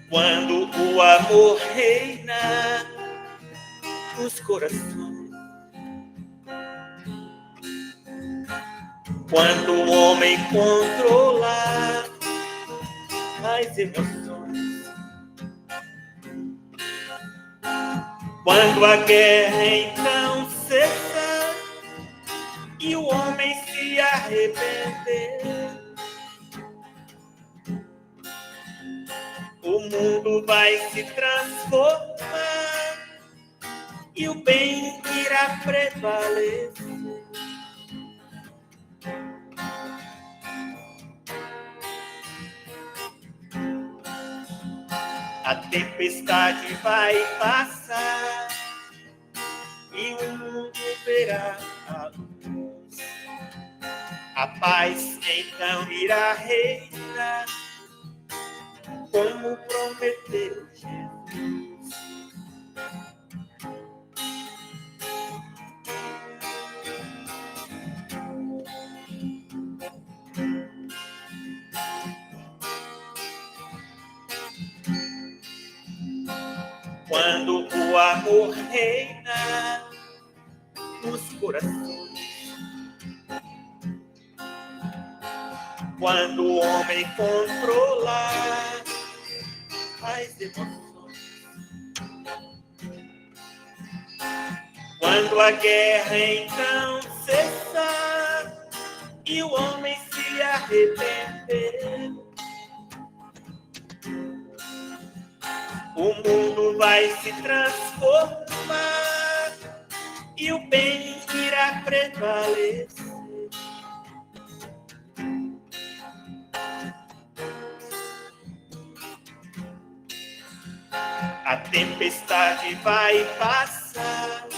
Quando o amor reina nos corações, quando o homem controla as emoções, quando a guerra então cessa e o homem se arrepender, o mundo vai se transformar e o bem irá prevalecer. A tempestade vai passar e o mundo verá a luz. A paz então irá reinar, como prometeu Jesus. Quando o amor reina nos corações, quando o homem controla as emoções, quando a guerra então cessar e o homem se arrepender, o mundo vai se transformar e o bem irá prevalecer. A tempestade vai passar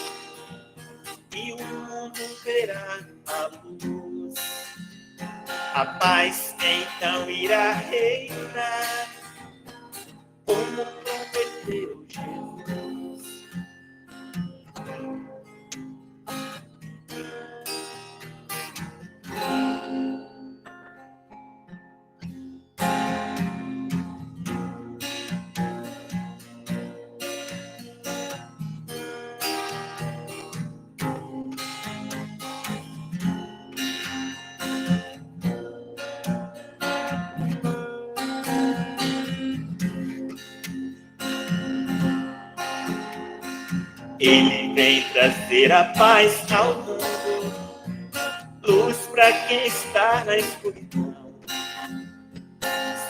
e o mundo verá a luz. A paz então irá reinar, como prometeu Jesus. Ele vem trazer a paz ao mundo, luz para quem está na escuridão.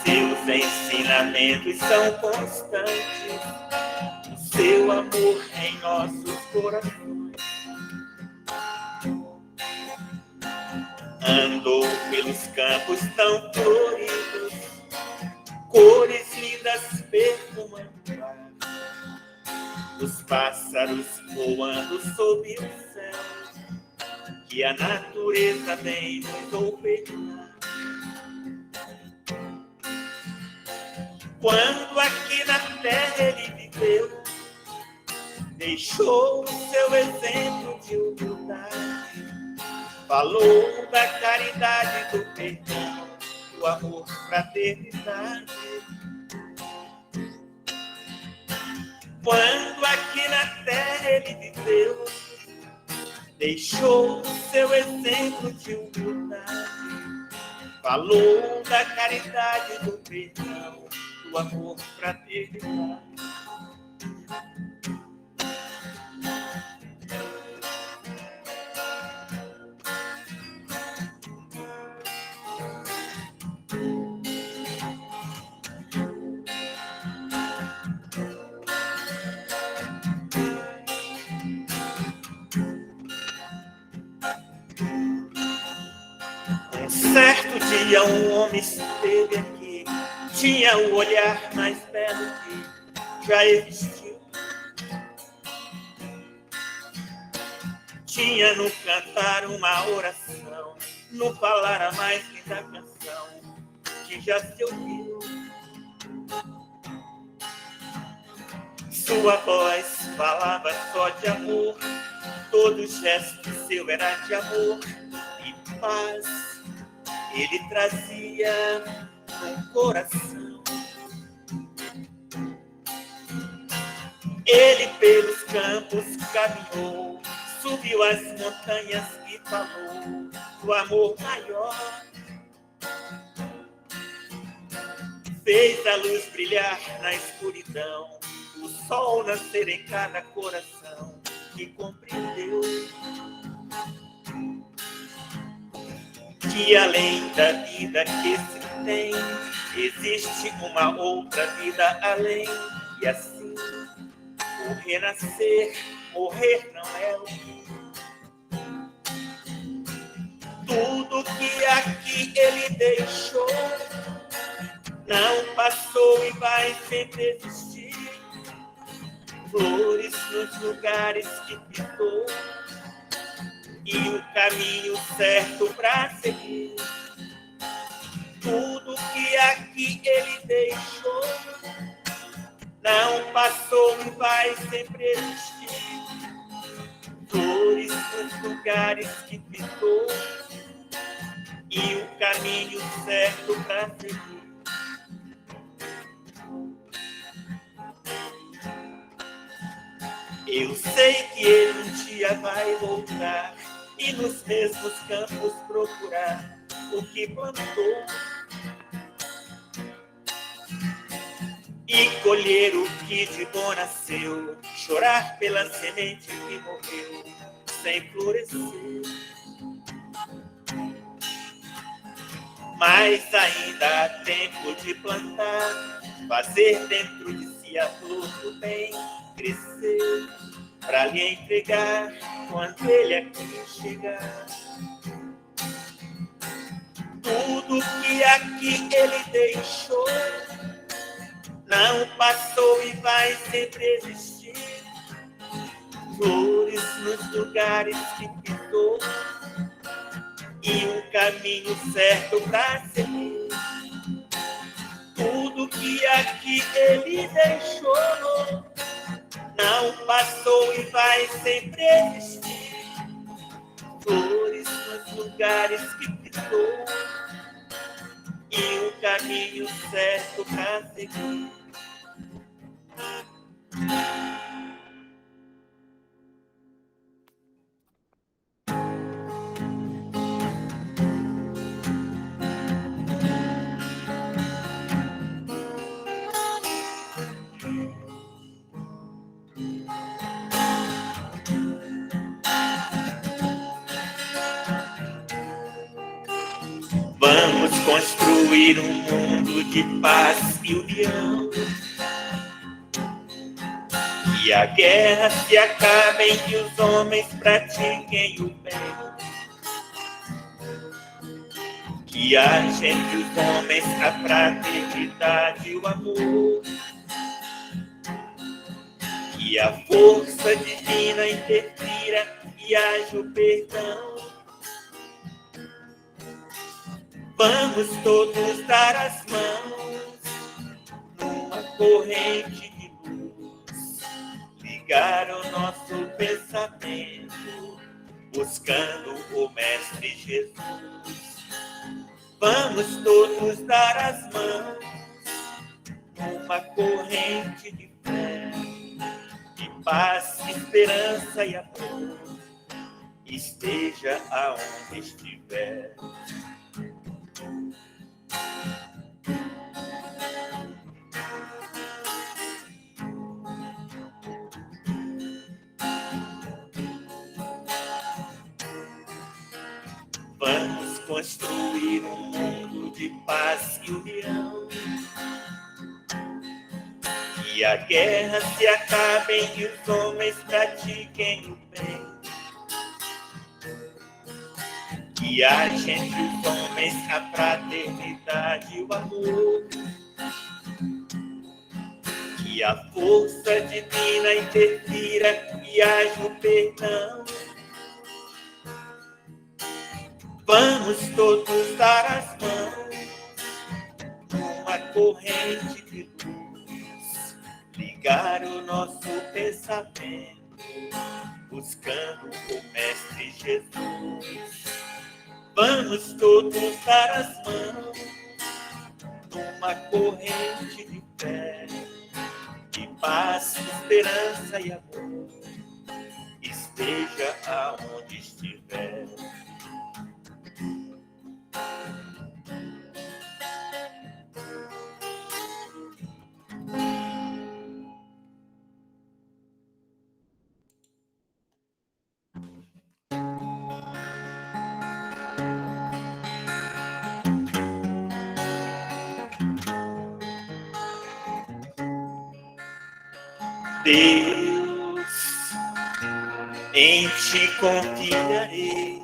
Seus ensinamentos são constantes, o seu amor em nossos corações. Andou pelos campos tão floridos, cores lindas perfumando ar. Os pássaros voando sob o céu, que a natureza vem nos ofertar. Quando aqui na terra ele viveu, deixou o seu exemplo de humildade, falou da caridade, do perdão, do amor, fraternidade. Quando aqui na terra ele viveu, deixou o seu exemplo de humildade, falou da caridade, do perdão, do amor, fraternidade. Certo dia um homem esteve aqui, tinha o olhar mais belo que já existiu. Tinha no cantar uma oração, no falar a mais linda canção que já se ouviu. Sua voz falava só de amor, todo gesto seu era de amor e paz. Ele trazia no coração. pelos campos caminhou, subiu as montanhas e falou do amor maior. Fez a luz brilhar na escuridão, o sol nascer em cada coração que compreendeu que além da vida que se tem, existe uma outra vida além. E assim, o renascer, morrer não é o fim. Tudo que aqui ele deixou não passou e vai sempre existir. Flores nos lugares que pisou e o caminho certo para seguir. Tudo que aqui ele deixou não passou e vai sempre existir. Flores nos lugares que pisou e o caminho certo para seguir. Eu sei que ele um dia vai voltar e nos mesmos campos procurar o que plantou e colher o que de bom nasceu, chorar pela semente que morreu sem florescer. Mas ainda há tempo de plantar, fazer dentro de si a flor do bem crescer, para lhe entregar quando ele aqui chegar. Tudo que aqui ele deixou não passou e vai sempre existir. Flores nos lugares que pisou e um caminho certo para seguir. Tudo que aqui ele deixou não passou e vai sempre existir. Flores nos lugares que pisou e um caminho certo para seguir. Vamos construir um mundo de paz e união, que a guerra se acabe e que os homens pratiquem o bem, que haja entre os homens a fraternidade e o amor, que a força divina interfira e haja o perdão. Vamos todos dar as mãos numa corrente de luz, ligar o nosso pensamento, buscando o Mestre Jesus. Vamos todos dar as mãos numa corrente de fé, de paz, esperança e amor, esteja aonde estiver. Vamos construir um mundo de paz e união, que a guerra se acabe e os homens pratiquem o bem, que haja entre os homens a fraternidade e o amor, que a força divina interfira e haja o perdão. Vamos todos dar as mãos numa corrente de luz, ligar o nosso pensamento, buscando o Mestre Jesus. Vamos todos dar as mãos numa corrente de fé, de paz, esperança e amor, seja aonde estiver. Deus, em ti confiarei,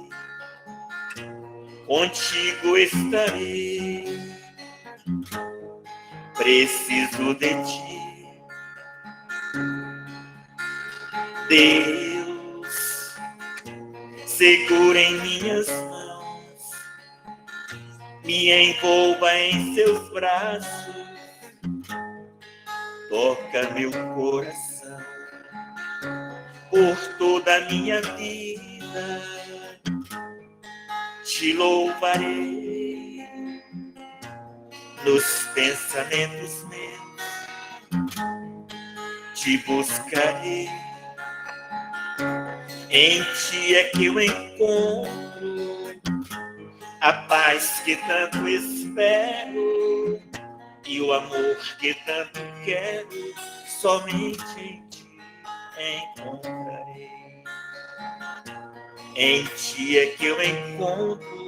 contigo estarei, preciso de ti. Deus, segura em minhas mãos, me envolva em seus braços, toca meu coração por toda a minha vida, te louvarei nos pensamentos meus, te buscarei, em ti é que eu encontro a paz que tanto espero e o amor que tanto quero, somente em ti encontrarei. Em ti é que eu encontro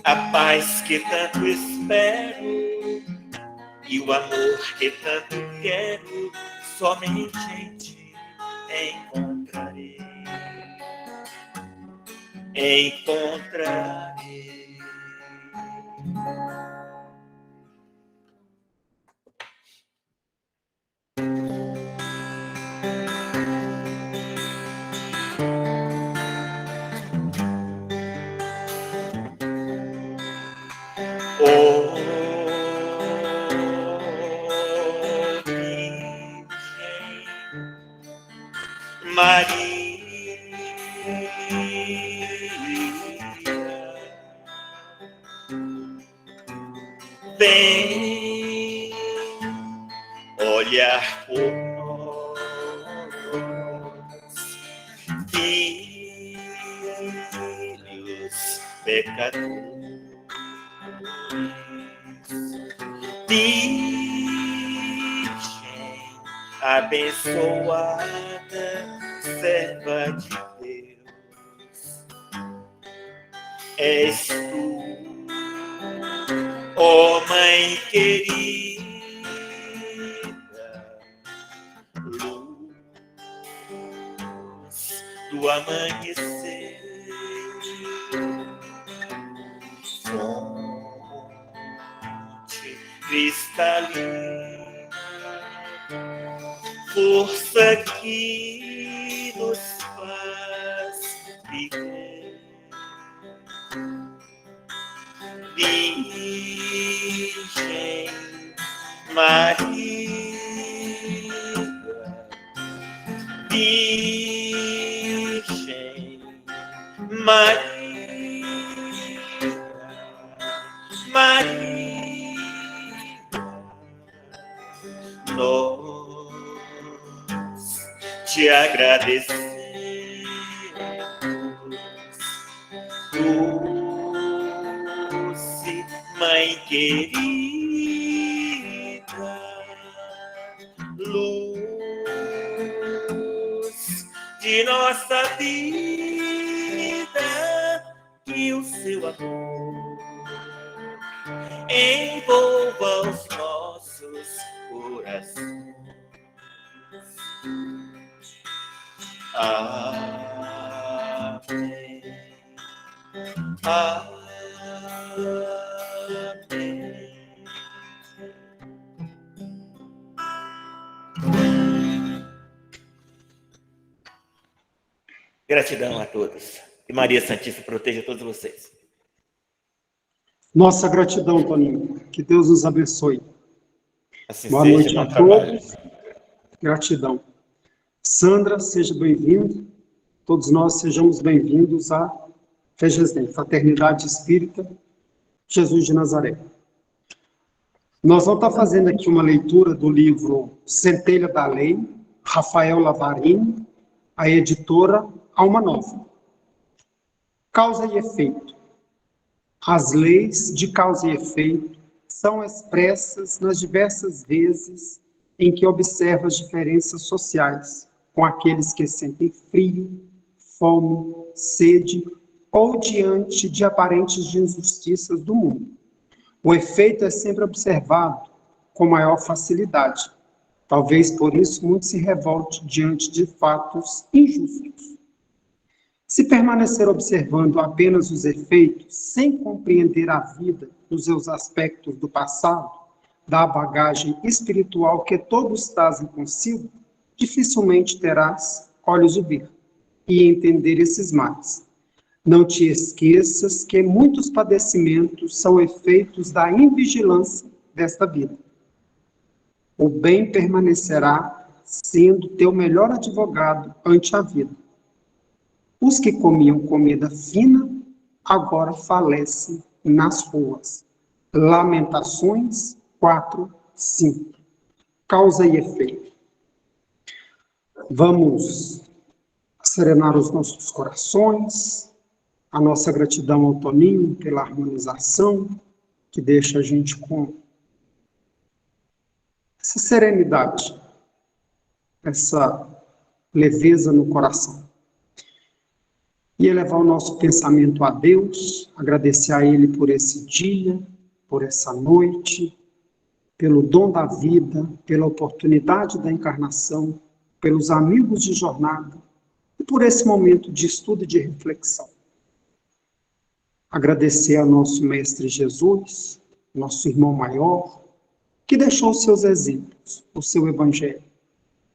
a paz que tanto espero e o amor que tanto quero, somente em ti encontrarei. Encontrarei. Maria, vem olhar por nós, filhos pecadores, Virgem abençoada, serva de Deus, és tu, ó Mãe querida, luz do amanhecer, fonte cristalina, força que nos faz viver. Virgem Maria, Virgem Maria, Maria, nós te agradecemos, doce Mãe querida, luz de nossa vida, que o seu amor envolva os nossos corações. Amém. Amém. Gratidão a todos. Que Maria Santíssima proteja todos vocês. Nossa gratidão, Toninho. Que Deus nos abençoe. Assim Boa seja, noite bom a trabalho. todos. Gratidão. Sandra, seja bem-vindo. Todos nós sejamos bem-vindos à FEGESNEM, Fraternidade Espírita Jesus de Nazaré. Nós vamos estar fazendo aqui uma leitura do livro Centelha da Lei, Rafael Lavarini, a editora Alma Nova. Causa e efeito. As leis de causa e efeito são expressas nas diversas vezes em que observa as diferenças sociais com aqueles que sentem frio, fome, sede ou diante de aparentes injustiças do mundo. O efeito é sempre observado com maior facilidade. Talvez por isso muito se revolte diante de fatos injustos. Se permanecer observando apenas os efeitos, sem compreender a vida nos seus aspectos do passado, da bagagem espiritual que todos trazem consigo, dificilmente terás olhos de ver e entender esses males. Não te esqueças que muitos padecimentos são efeitos da invigilância desta vida. O bem permanecerá sendo teu melhor advogado ante a vida. Os que comiam comida fina, agora falecem nas ruas. Lamentações 4:5. Causa e efeito. Vamos serenar os nossos corações, a nossa gratidão ao Toninho pela harmonização, que deixa a gente com essa serenidade, essa leveza no coração. E elevar o nosso pensamento a Deus, agradecer a Ele por esse dia, por essa noite, pelo dom da vida, pela oportunidade da encarnação, pelos amigos de jornada e por esse momento de estudo e de reflexão. Agradecer ao nosso Mestre Jesus, nosso irmão maior, que deixou os seus exemplos, o seu Evangelho,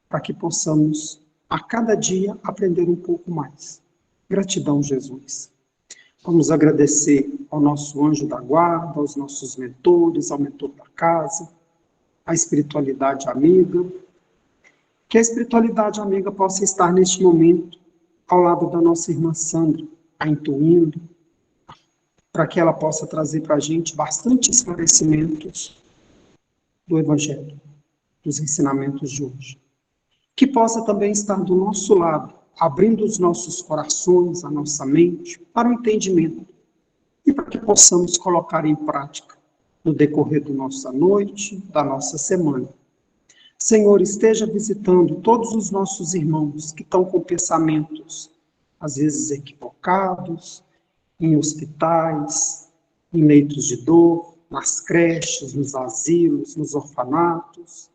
para que possamos, a cada dia, aprender um pouco mais. Gratidão, Jesus. Vamos agradecer ao nosso anjo da guarda, aos nossos mentores, ao mentor da casa, à espiritualidade amiga. Que a espiritualidade amiga possa estar neste momento ao lado da nossa irmã Sandra, a intuindo, para que ela possa trazer para a gente bastante esclarecimentos do Evangelho, dos ensinamentos de hoje. Que possa também estar do nosso lado, abrindo os nossos corações, a nossa mente, para o entendimento, e para que possamos colocar em prática no decorrer da nossa noite, da nossa semana. Senhor, esteja visitando todos os nossos irmãos que estão com pensamentos, às vezes equivocados, em hospitais, em leitos de dor, nas creches, nos asilos, nos orfanatos,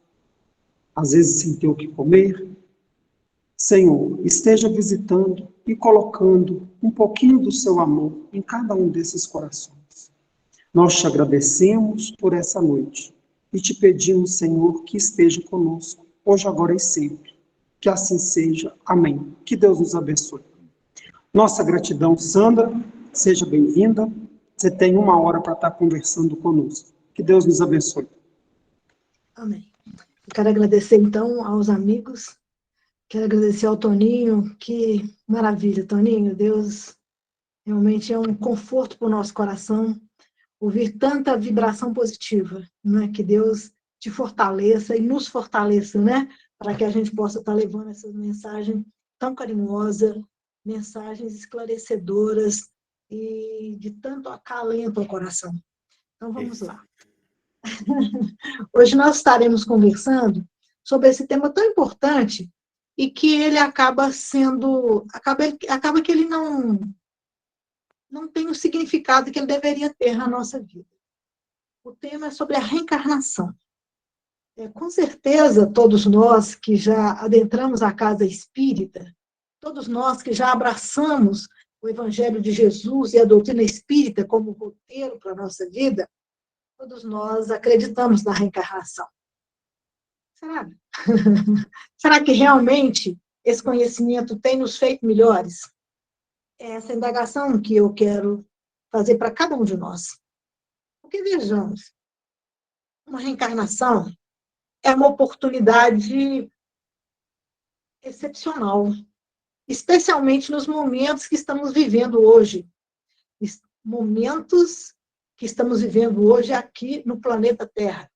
às vezes sem ter o que comer. Senhor, esteja visitando e colocando um pouquinho do seu amor em cada um desses corações. Nós te agradecemos por essa noite e te pedimos, Senhor, que esteja conosco, hoje, agora e sempre. Que assim seja. Amém. Que Deus nos abençoe. Nossa gratidão, Sandra, seja bem-vinda. Você tem 1 hora para estar conversando conosco. Que Deus nos abençoe. Amém. Eu quero agradecer, então, aos amigos. Quero agradecer ao Toninho. Que maravilha, Toninho. Deus realmente é um conforto para o nosso coração. Ouvir tanta vibração positiva, né? Que Deus te fortaleça e nos fortaleça, né? Para que a gente possa estar levando essa mensagem tão carinhosa, mensagens esclarecedoras e de tanto acalento ao coração. Então, vamos lá. Hoje nós estaremos conversando sobre esse tema tão importante e que ele acaba que ele não tem o significado que ele deveria ter na nossa vida. O tema é sobre a reencarnação. Com certeza, todos nós que já adentramos a casa espírita, todos nós que já abraçamos o Evangelho de Jesus e a doutrina espírita como roteiro para a nossa vida, todos nós acreditamos na reencarnação. Será? Será que realmente esse conhecimento tem nos feito melhores? É essa indagação que eu quero fazer para cada um de nós. Porque, vejamos, uma reencarnação é uma oportunidade excepcional, especialmente nos momentos que estamos vivendo hoje. Momentos que estamos vivendo hoje aqui no planeta Terra.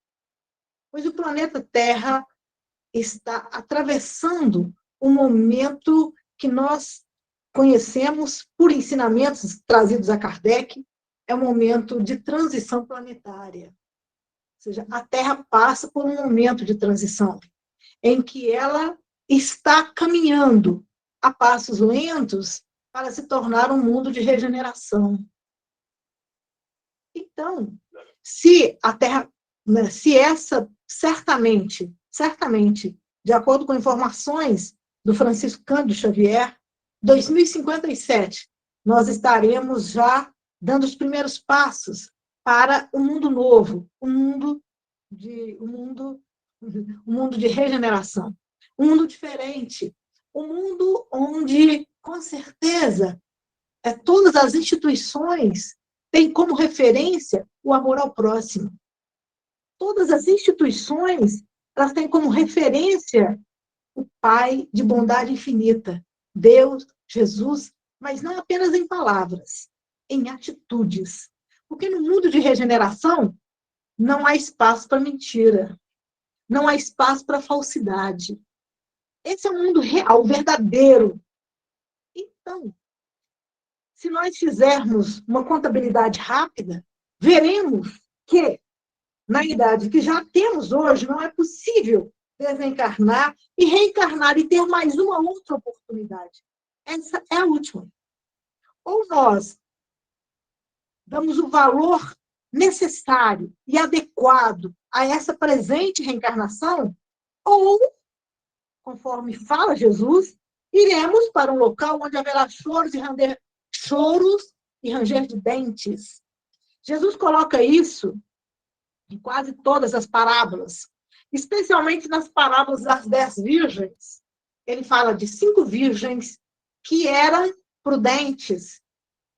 Pois o planeta Terra está atravessando um momento que nós conhecemos por ensinamentos trazidos a Kardec, é um momento de transição planetária. Ou seja, a Terra passa por um momento de transição, em que ela está caminhando a passos lentos para se tornar um mundo de regeneração. Então, se a Terra, né, se essa, certamente, de acordo com informações do Francisco Cândido Xavier, 2057, nós estaremos já dando os primeiros passos para um mundo novo, um mundo de regeneração, um mundo diferente, um mundo onde, com certeza, todas as instituições têm como referência o amor ao próximo. Todas as instituições, elas têm como referência o Pai de bondade infinita, Deus, Jesus, mas não apenas em palavras, em atitudes. Porque no mundo de regeneração, não há espaço para mentira, não há espaço para falsidade. Esse é o mundo real, verdadeiro. Então, se nós fizermos uma contabilidade rápida, veremos que, na idade que já temos hoje, não é possível desencarnar e reencarnar e ter mais uma outra oportunidade. Essa é a última. Ou nós damos o valor necessário e adequado a essa presente reencarnação, ou, conforme fala Jesus, iremos para um local onde haverá choros e ranger de dentes. Jesus coloca isso em quase todas as parábolas, especialmente nas parábolas das 10 virgens. Ele fala de 5 virgens que eram prudentes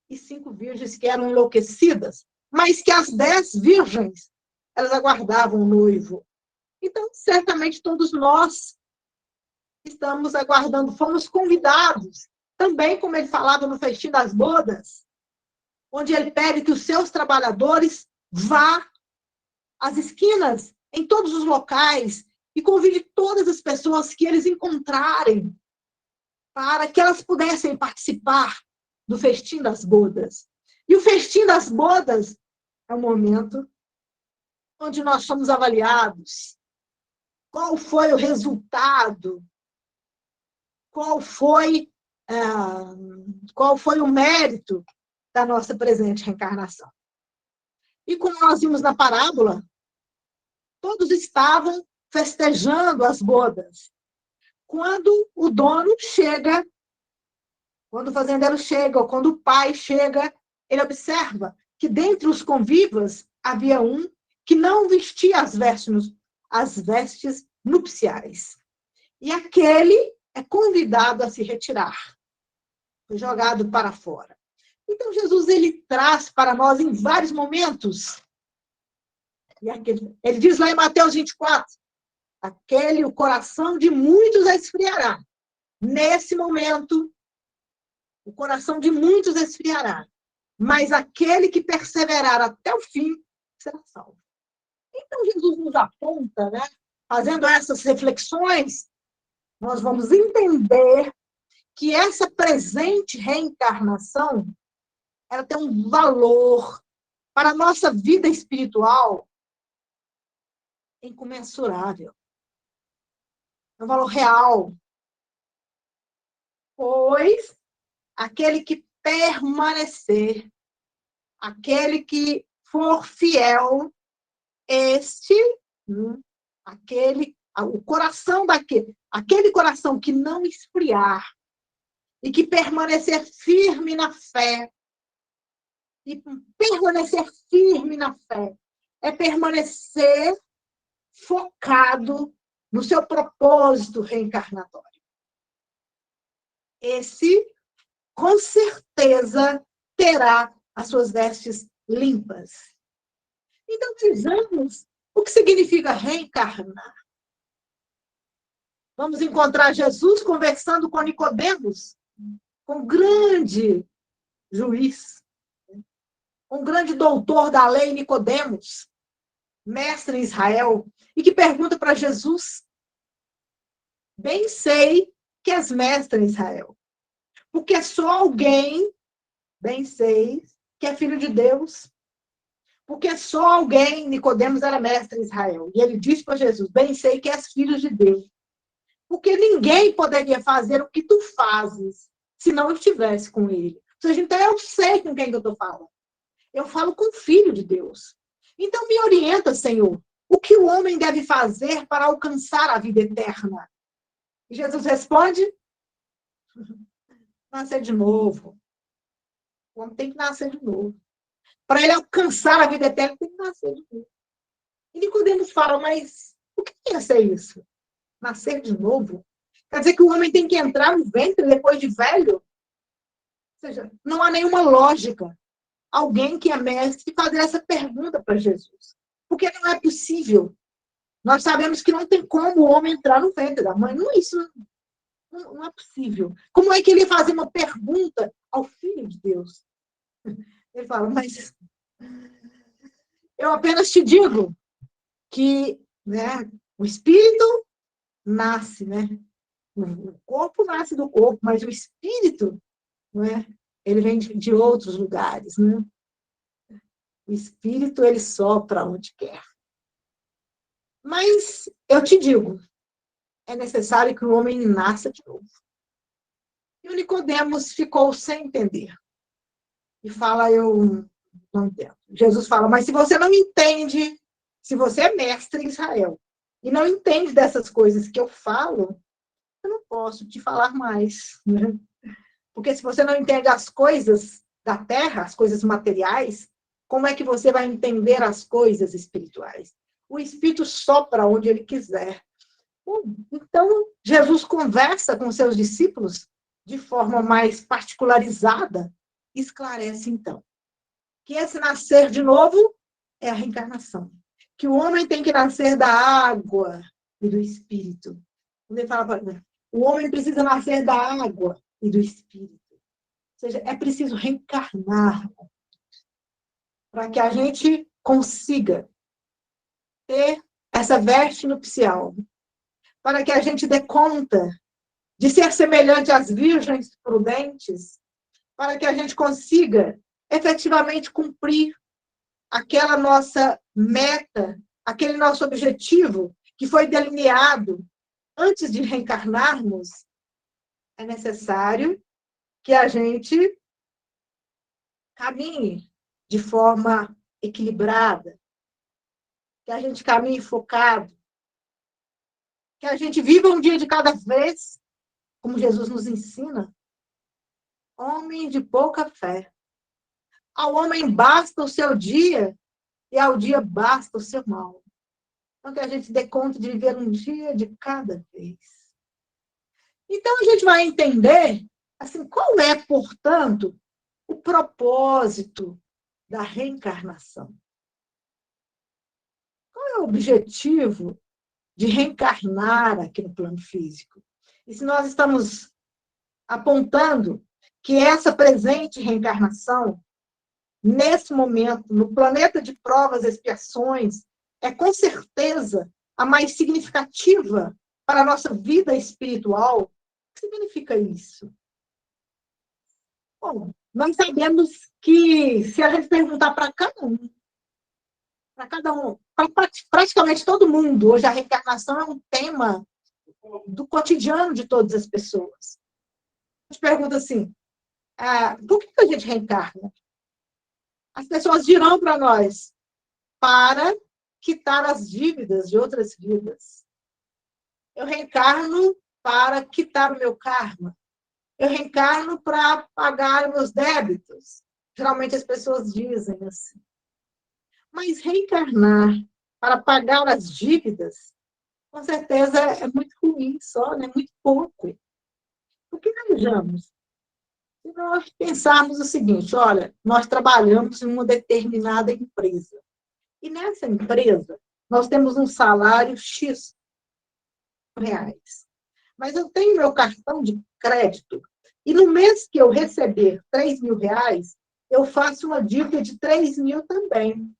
e 5 virgens que eram enlouquecidas, mas que as 10 virgens, elas aguardavam o noivo. Então, certamente todos nós estamos aguardando, fomos convidados, também como ele falava no Festim das Bodas, onde ele pede que os seus trabalhadores vá às esquinas, em todos os locais, e convide todas as pessoas que eles encontrarem para que elas pudessem participar do Festim das Bodas. E o Festim das Bodas é um momento onde nós somos avaliados. Qual foi o resultado? Qual foi o mérito da nossa presente reencarnação? E como nós vimos na parábola, todos estavam festejando as bodas. Quando o dono chega, quando o fazendeiro chega, ou quando o pai chega, ele observa que dentre os convivas havia um que não vestia as vestes nupciais. E aquele é convidado a se retirar, foi jogado para fora. Então, Jesus, ele traz para nós em vários momentos, e ele diz lá em Mateus 24, o coração de muitos esfriará. Nesse momento, o coração de muitos esfriará, mas aquele que perseverar até o fim será salvo. Então, Jesus nos aponta, né? Fazendo essas reflexões, nós vamos entender que essa presente reencarnação, ela tem um valor para a nossa vida espiritual incomensurável. É um valor real. Pois aquele que permanecer, aquele que for fiel, o coração aquele coração que não esfriar e que permanecer firme na fé, e permanecer firme na fé é permanecer focado no seu propósito reencarnatório. Esse, com certeza, terá as suas vestes limpas. Então, vejamos o que significa reencarnar. Vamos encontrar Jesus conversando com Nicodemos, com um grande juiz, um grande doutor da lei, Nicodemos, mestre em Israel, e que pergunta para Jesus: bem sei que és mestre em Israel. Porque só alguém, bem sei, que é filho de Deus. Porque só alguém, Nicodemos era mestre em Israel. E ele disse para Jesus, bem sei que és filho de Deus. Porque ninguém poderia fazer o que tu fazes se não estivesse com ele. Ou seja, então eu sei com quem que eu estou falando. Eu falo com o Filho de Deus. Então me orienta, Senhor, o que o homem deve fazer para alcançar a vida eterna? E Jesus responde, nascer de novo. O homem tem que nascer de novo. Para ele alcançar a vida eterna, tem que nascer de novo. E Nicodemos fala, mas o que é ser isso? Nascer de novo? Quer dizer que o homem tem que entrar no ventre depois de velho? Ou seja, não há nenhuma lógica alguém que é mestre fazer essa pergunta para Jesus. Porque não é possível. Nós sabemos que não tem como o homem entrar no ventre da mãe. Não, isso não é possível. Como é que ele ia fazer uma pergunta ao Filho de Deus? Ele fala, mas eu apenas te digo que, né, o espírito nasce, né? O corpo nasce do corpo, mas o espírito, né, ele vem de outros lugares, né? O espírito, ele sopra onde quer. Mas eu te digo, é necessário que o homem nasça de novo. E o Nicodemos ficou sem entender. E fala, eu não entendo. Jesus fala, mas se você não entende, se você é mestre em Israel, e não entende dessas coisas que eu falo, eu não posso te falar mais. Né? Porque se você não entende as coisas da terra, as coisas materiais, como é que você vai entender as coisas espirituais? O Espírito sopra onde ele quiser. Então, Jesus conversa com seus discípulos de forma mais particularizada, esclarece, então, que esse nascer de novo é a reencarnação. Que o homem tem que nascer da água e do Espírito. Ele fala, o homem precisa nascer da água e do Espírito. Ou seja, é preciso reencarnar para que a gente consiga ter essa veste nupcial, para que a gente dê conta de ser semelhante às virgens prudentes, para que a gente consiga efetivamente cumprir aquela nossa meta, aquele nosso objetivo que foi delineado antes de reencarnarmos. É necessário que a gente caminhe de forma equilibrada, que a gente caminhe focado, que a gente viva um dia de cada vez, como Jesus nos ensina. Homem de pouca fé. Ao homem basta o seu dia e ao dia basta o seu mal. Então, que a gente dê conta de viver um dia de cada vez. Então, a gente vai entender, assim, qual é, portanto, o propósito da reencarnação. Qual é o objetivo de reencarnar aqui no plano físico? E se nós estamos apontando que essa presente reencarnação, nesse momento, no planeta de provas e expiações, é com certeza a mais significativa para a nossa vida espiritual. O que significa isso? Bom, nós sabemos que se a gente perguntar para praticamente todo mundo, hoje a reencarnação é um tema do cotidiano de todas as pessoas. A gente pergunta assim, por que a gente reencarna? As pessoas dirão para nós, para quitar as dívidas de outras vidas. Eu reencarno para quitar o meu karma. Eu reencarno para pagar meus débitos. Geralmente as pessoas dizem assim. Mas reencarnar para pagar as dívidas, com certeza é muito ruim só, né? Muito pouco. Porque vejamos, se nós pensarmos o seguinte, olha, nós trabalhamos em uma determinada empresa. E nessa empresa, nós temos um salário X reais. Mas eu tenho meu cartão de crédito e no mês que eu receber 3 mil reais, eu faço uma dívida de 3 mil também.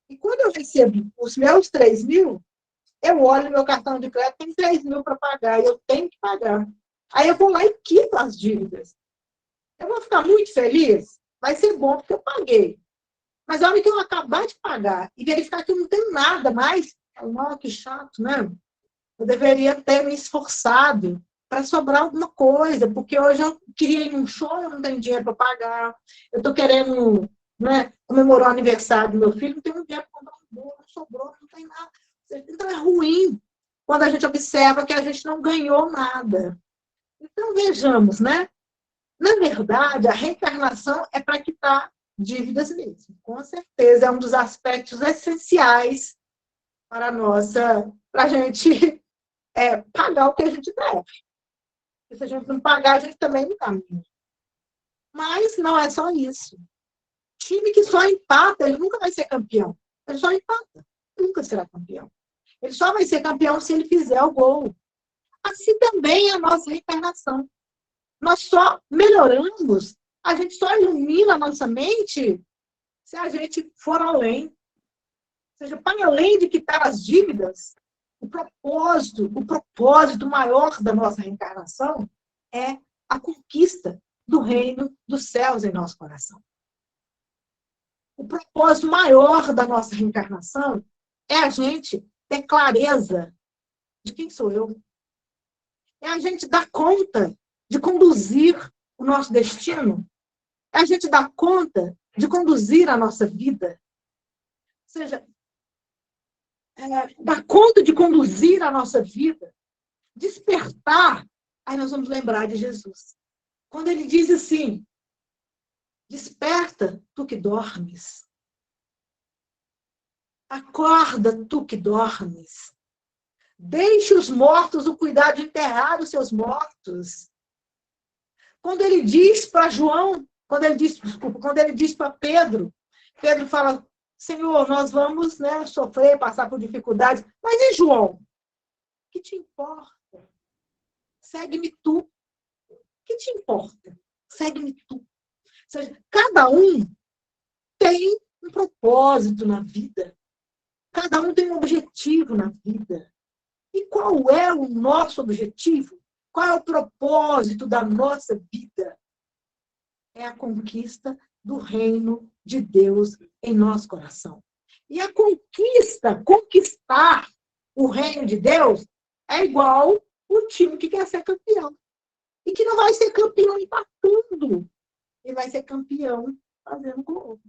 E quando eu recebo os meus 3 mil, eu olho no meu cartão de crédito, tem 3 mil para pagar, e eu tenho que pagar. Aí eu vou lá e quito as dívidas. Eu vou ficar muito feliz? Vai ser bom porque eu paguei. Mas a hora que eu acabar de pagar e verificar que eu não tenho nada mais, nossa, que chato, né? Eu deveria ter me esforçado para sobrar alguma coisa, porque hoje eu queria ir num show, eu não tenho dinheiro para pagar. Eu estou querendo, né, comemorar o aniversário do meu filho, não tenho dinheiro para comprar um bolo, não sobrou, não tem nada. Então é ruim quando a gente observa que a gente não ganhou nada. Então vejamos, né? Na verdade, a reencarnação é para quitar dívidas mesmo. Com certeza é um dos aspectos essenciais para a gente pagar o que a gente deve. E se a gente não pagar, a gente também não caminha. Mas não é só isso. Time que só empata, ele nunca vai ser campeão. Ele só empata, nunca será campeão. Ele só vai ser campeão se ele fizer o gol. Assim também é a nossa reencarnação. Nós só melhoramos, a gente só ilumina a nossa mente se a gente for além. Ou seja, para além de quitar as dívidas, o propósito maior da nossa reencarnação é a conquista do reino dos céus em nosso coração. O propósito maior da nossa reencarnação é a gente ter clareza de quem sou eu. É a gente dar conta de conduzir o nosso destino. É a gente dar conta de conduzir a nossa vida. Ou seja, dar conta de conduzir a nossa vida. Despertar. Aí nós vamos lembrar de Jesus. Quando ele diz assim, desperta, tu que dormes. Acorda, tu que dormes. Deixe os mortos o cuidar de enterrar os seus mortos. Quando ele diz para João, quando ele diz para Pedro, Pedro fala, Senhor, nós vamos, né, sofrer, passar por dificuldades. Mas e João? O que te importa? Segue-me tu. O que te importa? Segue-me tu. Ou seja, cada um tem um propósito na vida. Cada um tem um objetivo na vida. E qual é o nosso objetivo? Qual é o propósito da nossa vida? É a conquista do reino de Deus em nosso coração. E a conquistar o reino de Deus, é igual o time que quer ser campeão. E que não vai ser campeão empatando. Ele vai ser campeão fazendo gol.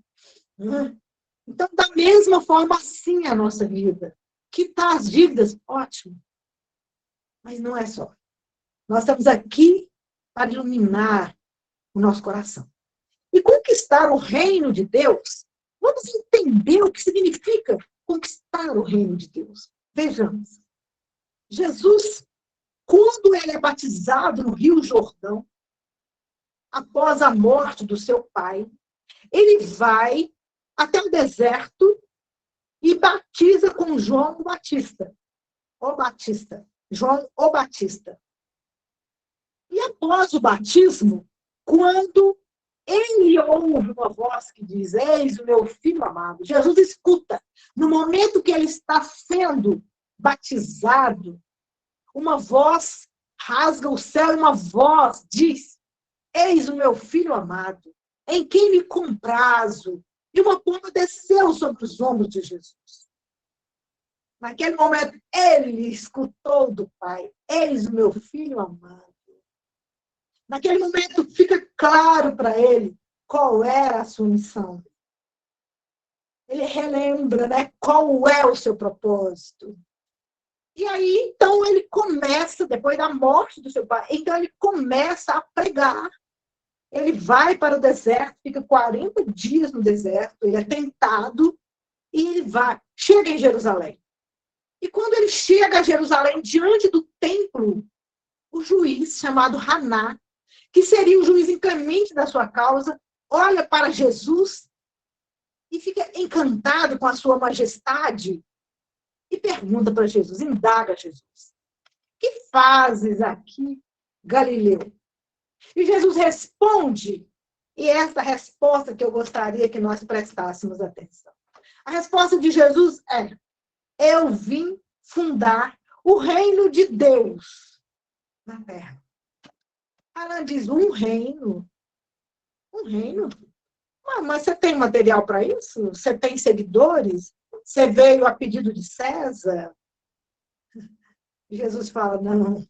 Então, da mesma forma, assim é a nossa vida. Quitar as dívidas, ótimo. Mas não é só. Nós estamos aqui para iluminar o nosso coração. E conquistar o reino de Deus, vamos entender o que significa conquistar o reino de Deus. Vejamos. Jesus, quando ele é batizado no Rio Jordão, após a morte do seu pai, ele vai até o deserto e batiza com João o Batista. João o Batista. E após o batismo, quando ele ouve uma voz que diz, eis o meu filho amado, Jesus escuta, no momento que ele está sendo batizado, uma voz rasga o céu e uma voz diz, eis o meu filho amado, em quem me comprazo. E uma pomba desceu sobre os ombros de Jesus. Naquele momento, ele escutou do Pai, eis o meu filho amado. Naquele momento, fica claro para ele qual era a sua missão. Ele relembra, né, qual é o seu propósito. E aí, então, ele começa, depois da morte do seu pai, então ele começa a pregar. Ele vai para o deserto, fica 40 dias no deserto, ele é tentado, e ele chega em Jerusalém. E quando ele chega a Jerusalém, diante do templo, o juiz, chamado Haná, que seria o juiz inclemente da sua causa, olha para Jesus e fica encantado com a sua majestade e pergunta para Jesus, indaga Jesus, que fazes aqui, Galileu? E Jesus responde, e essa resposta que eu gostaria que nós prestássemos atenção. A resposta de Jesus é, eu vim fundar o reino de Deus na terra. Ela diz, um reino? Um reino. Mas você tem material para isso? Você tem seguidores? Você veio a pedido de César? Jesus fala, não.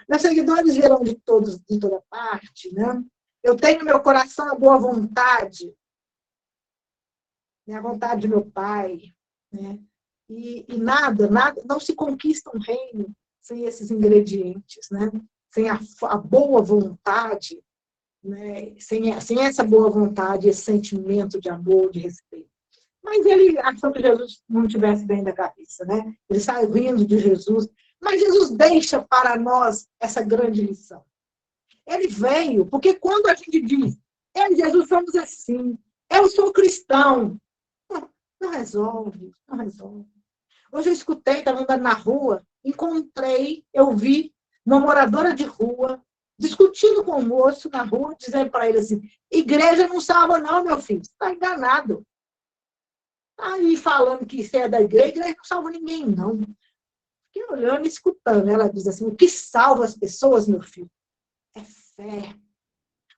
Meus seguidores virão de toda parte, né? Eu tenho no meu coração a boa vontade, né? A vontade do meu Pai, né? E nada, não se conquista um reino sem esses ingredientes, né? Sem a boa vontade, né? Sem essa boa vontade, esse sentimento de amor, de respeito. Mas ele achou que Jesus não estivesse bem da cabeça, né? Ele saiu rindo de Jesus. Mas Jesus deixa para nós essa grande lição. Ele veio, porque quando a gente diz, eu e Jesus somos assim, eu sou cristão, não resolve, não resolve. Hoje eu escutei, estava andando na rua, eu vi uma moradora de rua, discutindo com o moço na rua, dizendo para ele assim, igreja não salva não, meu filho, você está enganado. Está aí falando que isso é da igreja não salva ninguém, não. Fiquei olhando e escutando. Ela diz assim, o que salva as pessoas, meu filho, é fé.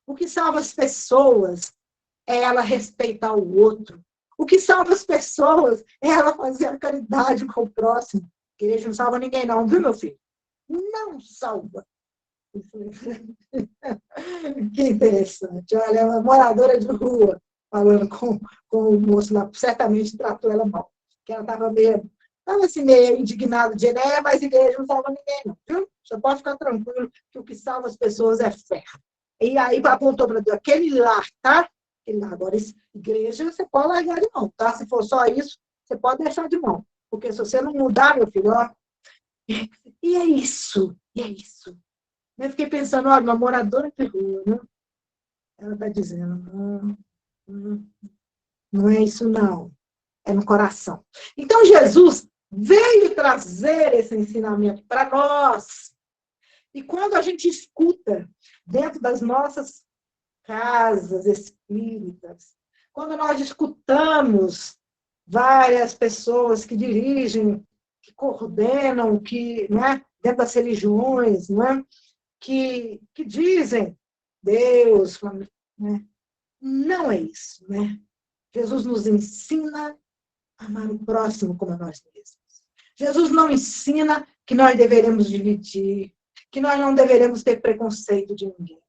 O que salva as pessoas é ela respeitar o outro. O que salva as pessoas é ela fazer a caridade com o próximo. A igreja não salva ninguém não, viu, meu filho? Não salva. Que interessante. Olha, uma moradora de rua falando com o moço lá, certamente tratou ela mal. Que ela estava assim, meio indignada, de mas a igreja não salva ninguém, não. Viu? Você pode ficar tranquilo que o que salva as pessoas é fé. E aí apontou para Deus, aquele lá, tá? Aquele lá. Agora, igreja, você pode largar de mão, tá? Se for só isso, você pode deixar de mão. Porque se você não mudar, meu filho, ó. E é isso, e é isso. Eu fiquei pensando, olha, uma moradora de rua, né? Ela está dizendo, não é isso, não. É no coração. Então, Jesus veio trazer esse ensinamento para nós. E quando a gente escuta dentro das nossas casas espíritas, quando nós escutamos várias pessoas que dirigem, que coordenam, que, né, dentro das religiões, né, que dizem Deus, né, não é isso, né? Jesus nos ensina a amar o próximo como a nós mesmos. Jesus não ensina que nós deveremos dividir, que nós não deveremos ter preconceito de ninguém.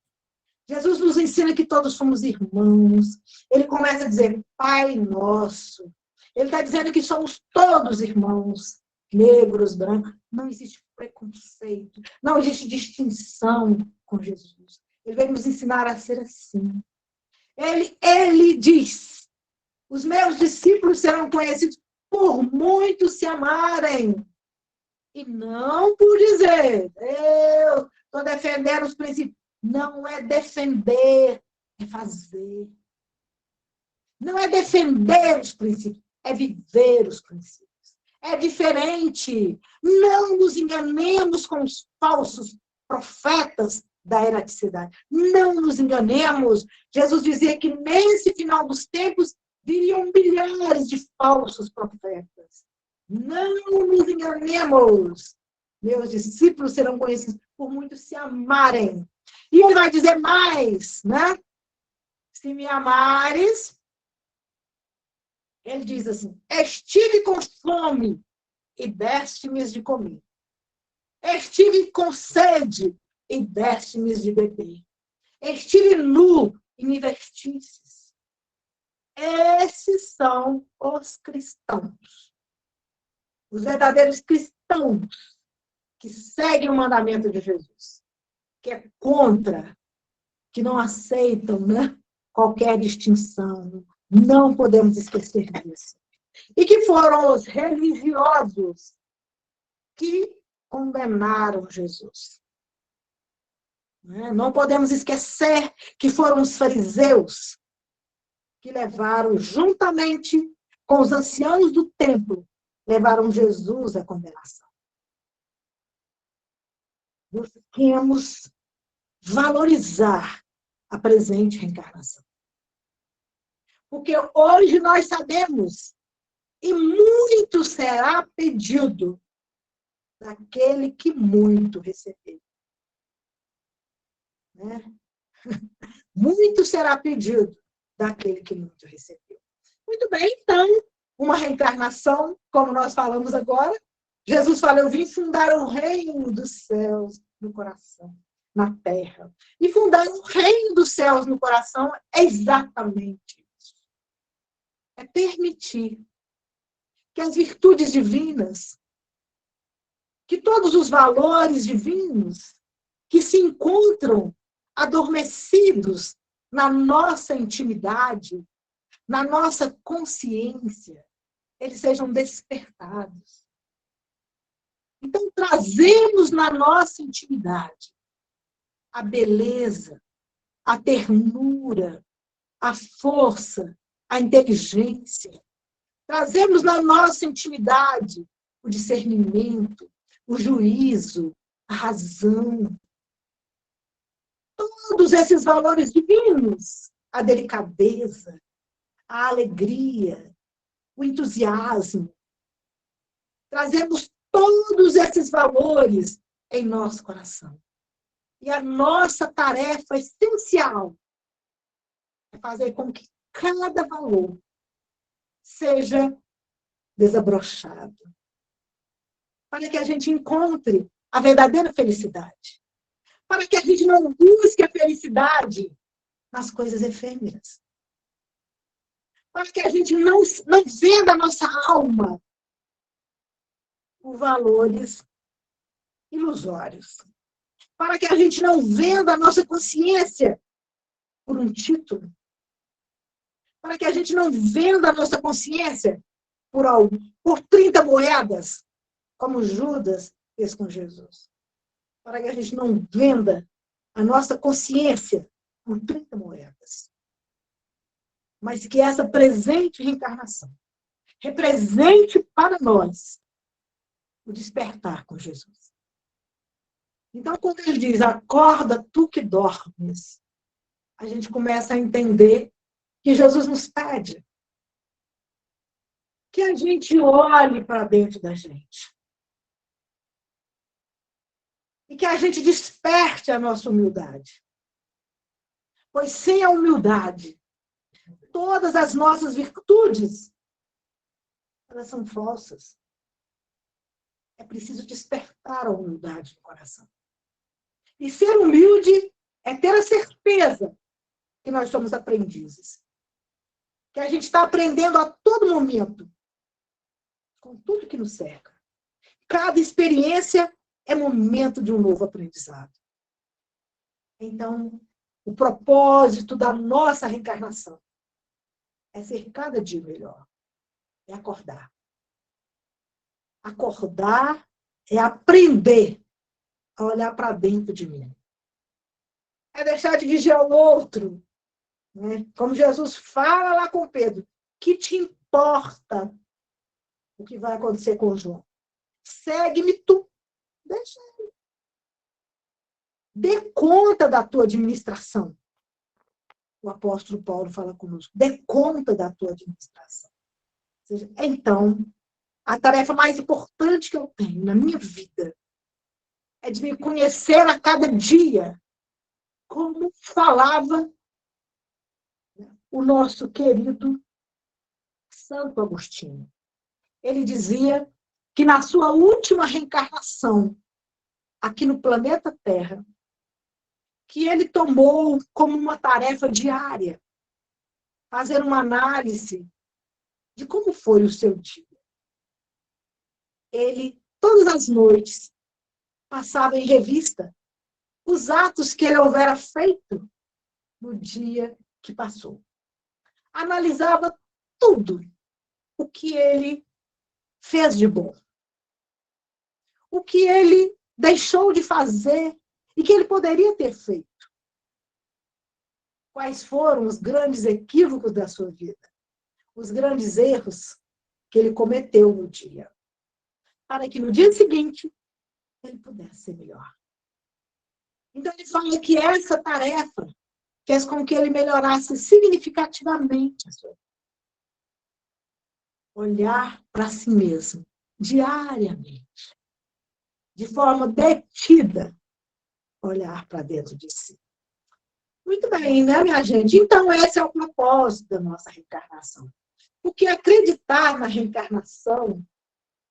Jesus nos ensina que todos somos irmãos. Ele começa a dizer, Pai nosso. Ele está dizendo que somos todos irmãos, negros, brancos. Não existe preconceito, não existe distinção com Jesus. Ele veio nos ensinar a ser assim. Ele diz, os meus discípulos serão conhecidos por muito se amarem. E não por dizer, eu estou defendendo os princípios. Não é defender, é fazer. Não é defender os princípios, é viver os princípios. É diferente. Não nos enganemos com os falsos profetas da erraticidade. Não nos enganemos. Jesus dizia que nesse final dos tempos viriam milhares de falsos profetas. Não nos enganemos. Meus discípulos serão conhecidos por muito se amarem. E ele vai dizer mais, né? Se me amares, ele diz assim, estive com fome e deste-me de comer. Estive com sede e deste-me de beber. Estive nu e me vestistes. Esses são os cristãos. Os verdadeiros cristãos que seguem o mandamento de Jesus. Que é contra, que não aceitam, né, qualquer distinção. Não podemos esquecer disso. E que foram os religiosos que condenaram Jesus. Não podemos esquecer que foram os fariseus que levaram, juntamente com os anciãos do templo, levaram Jesus à condenação. Busquemos valorizar a presente reencarnação. Porque hoje nós sabemos, e muito será pedido daquele que muito recebeu. Né? muito será pedido daquele que muito recebeu. Muito bem, então, uma reencarnação, como nós falamos agora. Jesus fala, eu vim fundar o reino dos céus no coração, na terra. E fundar o reino dos céus no coração é exatamente isso. É permitir que as virtudes divinas, que todos os valores divinos que se encontram adormecidos na nossa intimidade, na nossa consciência, eles sejam despertados. Então, trazemos na nossa intimidade a beleza, a ternura, a força, a inteligência. Trazemos na nossa intimidade o discernimento, o juízo, a razão. Todos esses valores divinos, a delicadeza, a alegria, o entusiasmo. Trazemos todos esses valores em nosso coração. E a nossa tarefa essencial é fazer com que cada valor seja desabrochado, para que a gente encontre a verdadeira felicidade, para que a gente não busque a felicidade nas coisas efêmeras, para que a gente não venda a nossa alma por valores ilusórios, para que a gente não venda a nossa consciência por um título, para que a gente não venda a nossa consciência por algo, por 30 moedas, como Judas fez com Jesus. Para que a gente não venda a nossa consciência por 30 moedas. Mas que essa presente reencarnação represente para nós o despertar com Jesus. Então, quando ele diz, acorda tu que dormes, a gente começa a entender que Jesus nos pede que a gente olhe para dentro da gente. E que a gente desperte a nossa humildade. Pois sem a humildade, todas as nossas virtudes, elas são falsas. É preciso despertar a humildade no coração. E ser humilde é ter a certeza que nós somos aprendizes. Que a gente está aprendendo a todo momento, com tudo que nos cerca. Cada experiência é momento de um novo aprendizado. Então, o propósito da nossa reencarnação é ser cada dia melhor. É acordar. Acordar é aprender a olhar para dentro de mim. É deixar de vigiar o outro. Né? Como Jesus fala lá com Pedro, que te importa o que vai acontecer com João? Segue-me tu. Deixa ele. Dê conta da tua administração. O apóstolo Paulo fala conosco. Dê conta da tua administração. Ou seja, então, a tarefa mais importante que eu tenho na minha vida é de me conhecer a cada dia, como falava o nosso querido Santo Agostinho. Ele dizia que na sua última reencarnação aqui no planeta Terra, que ele tomou como uma tarefa diária fazer uma análise de como foi o seu dia. Ele, todas as noites, passava em revista os atos que ele houvera feito no dia que passou. Analisava tudo o que ele fez de bom. O que ele deixou de fazer e que ele poderia ter feito. Quais foram os grandes equívocos da sua vida? Os grandes erros que ele cometeu no dia. Para que no dia seguinte ele pudesse ser melhor. Então ele fala que essa tarefa fez com que ele melhorasse significativamente a sua vida. Olhar para si mesmo diariamente, de forma detida, olhar para dentro de si. Muito bem, né, minha gente? Então, esse é o propósito da nossa reencarnação. Porque acreditar na reencarnação,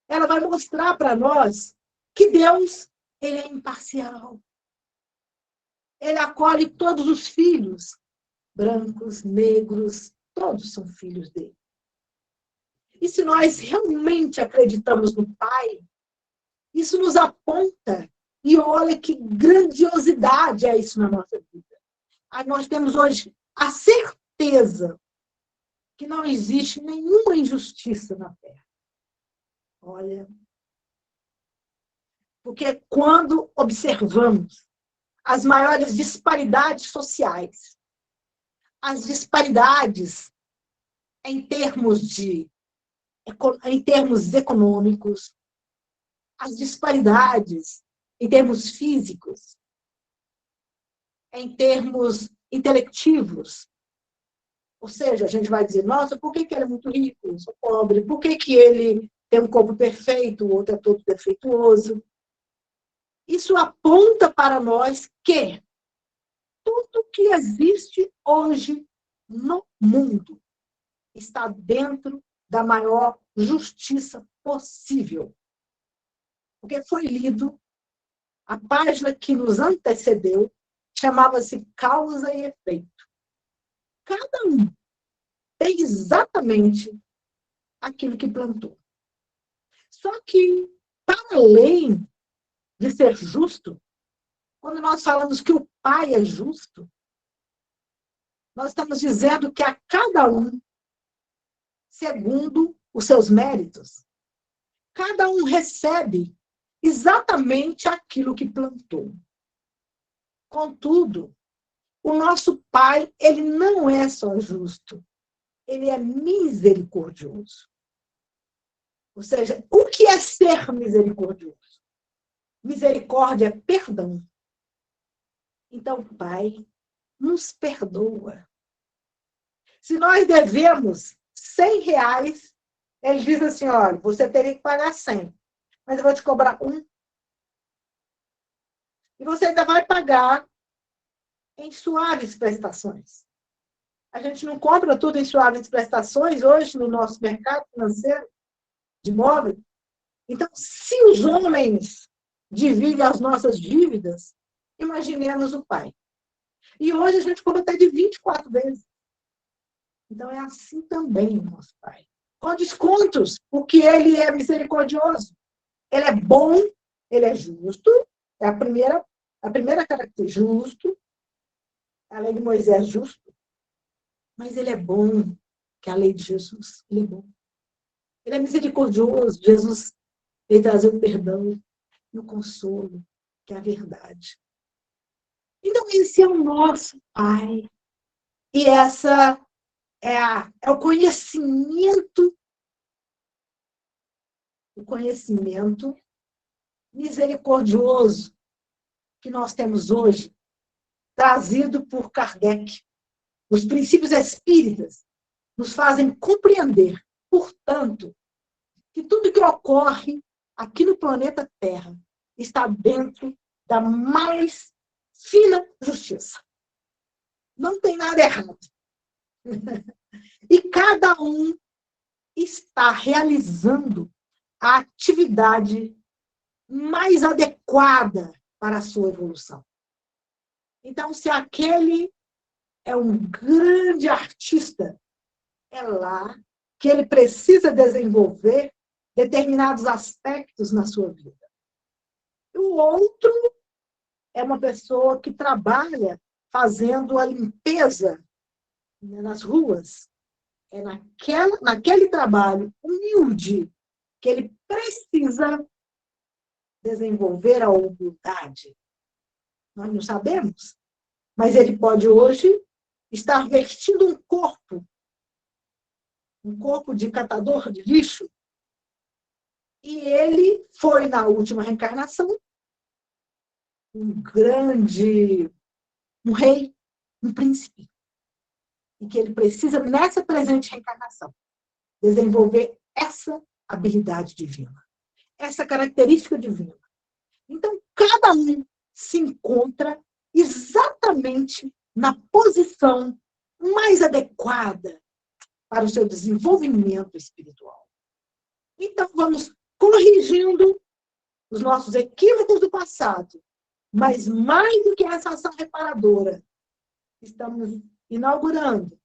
ela vai mostrar para nós que Deus, ele é imparcial. Ele acolhe todos os filhos, brancos, negros, todos são filhos dele. E se nós realmente acreditamos no Pai, isso nos aponta, e olha que grandiosidade é isso na nossa vida. Aí nós temos hoje a certeza que não existe nenhuma injustiça na Terra. Olha, porque quando observamos as maiores disparidades sociais, as disparidades em termos econômicos, as disparidades em termos físicos, em termos intelectivos. Ou seja, a gente vai dizer, nossa, por que ele é muito rico, eu sou pobre? Por que ele tem um corpo perfeito, o outro é todo defeituoso? Isso aponta para nós que tudo que existe hoje no mundo está dentro da maior justiça possível. Porque foi lido, a página que nos antecedeu chamava-se Causa e Efeito. Cada um tem exatamente aquilo que plantou. Só que, para além de ser justo, quando nós falamos que o Pai é justo, nós estamos dizendo que a cada um, segundo os seus méritos, cada um recebe exatamente aquilo que plantou. Contudo, o nosso Pai, ele não é só justo, ele é misericordioso. Ou seja, o que é ser misericordioso? Misericórdia é perdão. Então, Pai, nos perdoa. Se nós devemos R$100, ele diz assim, olha, você teria que pagar 100, mas eu vou te cobrar 1. E você ainda vai pagar em suaves prestações. A gente não compra tudo em suaves prestações hoje no nosso mercado financeiro de imóvel. Então, se os homens dividem as nossas dívidas, imaginemos o Pai. E hoje a gente compra até de 24 vezes. Então, é assim também o nosso Pai. Com descontos, porque ele é misericordioso. Ele é bom, ele é justo. É a primeira característica, justo. A lei de Moisés é justo. Mas ele é bom, que é a lei de Jesus. Ele é bom. Ele é misericordioso. Jesus veio trazer o perdão e o consolo, que é a verdade. Então, esse é o nosso Pai. E essa é o conhecimento misericordioso que nós temos hoje, trazido por Kardec. Os princípios espíritas nos fazem compreender, portanto, que tudo que ocorre aqui no planeta Terra está dentro da mais fina justiça. Não tem nada errado. E cada um está realizando a atividade mais adequada para a sua evolução. Então, se aquele é um grande artista, é lá que ele precisa desenvolver determinados aspectos na sua vida. E o outro é uma pessoa que trabalha fazendo a limpeza nas ruas. É naquele trabalho humilde que ele precisa desenvolver a humildade. Nós não sabemos, mas ele pode hoje estar vestindo um corpo de catador de lixo, e ele foi, na última reencarnação, um rei, um príncipe, e que ele precisa, nessa presente reencarnação, desenvolver essa habilidade divina, essa característica divina. Então, cada um se encontra exatamente na posição mais adequada para o seu desenvolvimento espiritual. Então, vamos corrigindo os nossos equívocos do passado, mas mais do que essa ação reparadora, estamos inaugurando,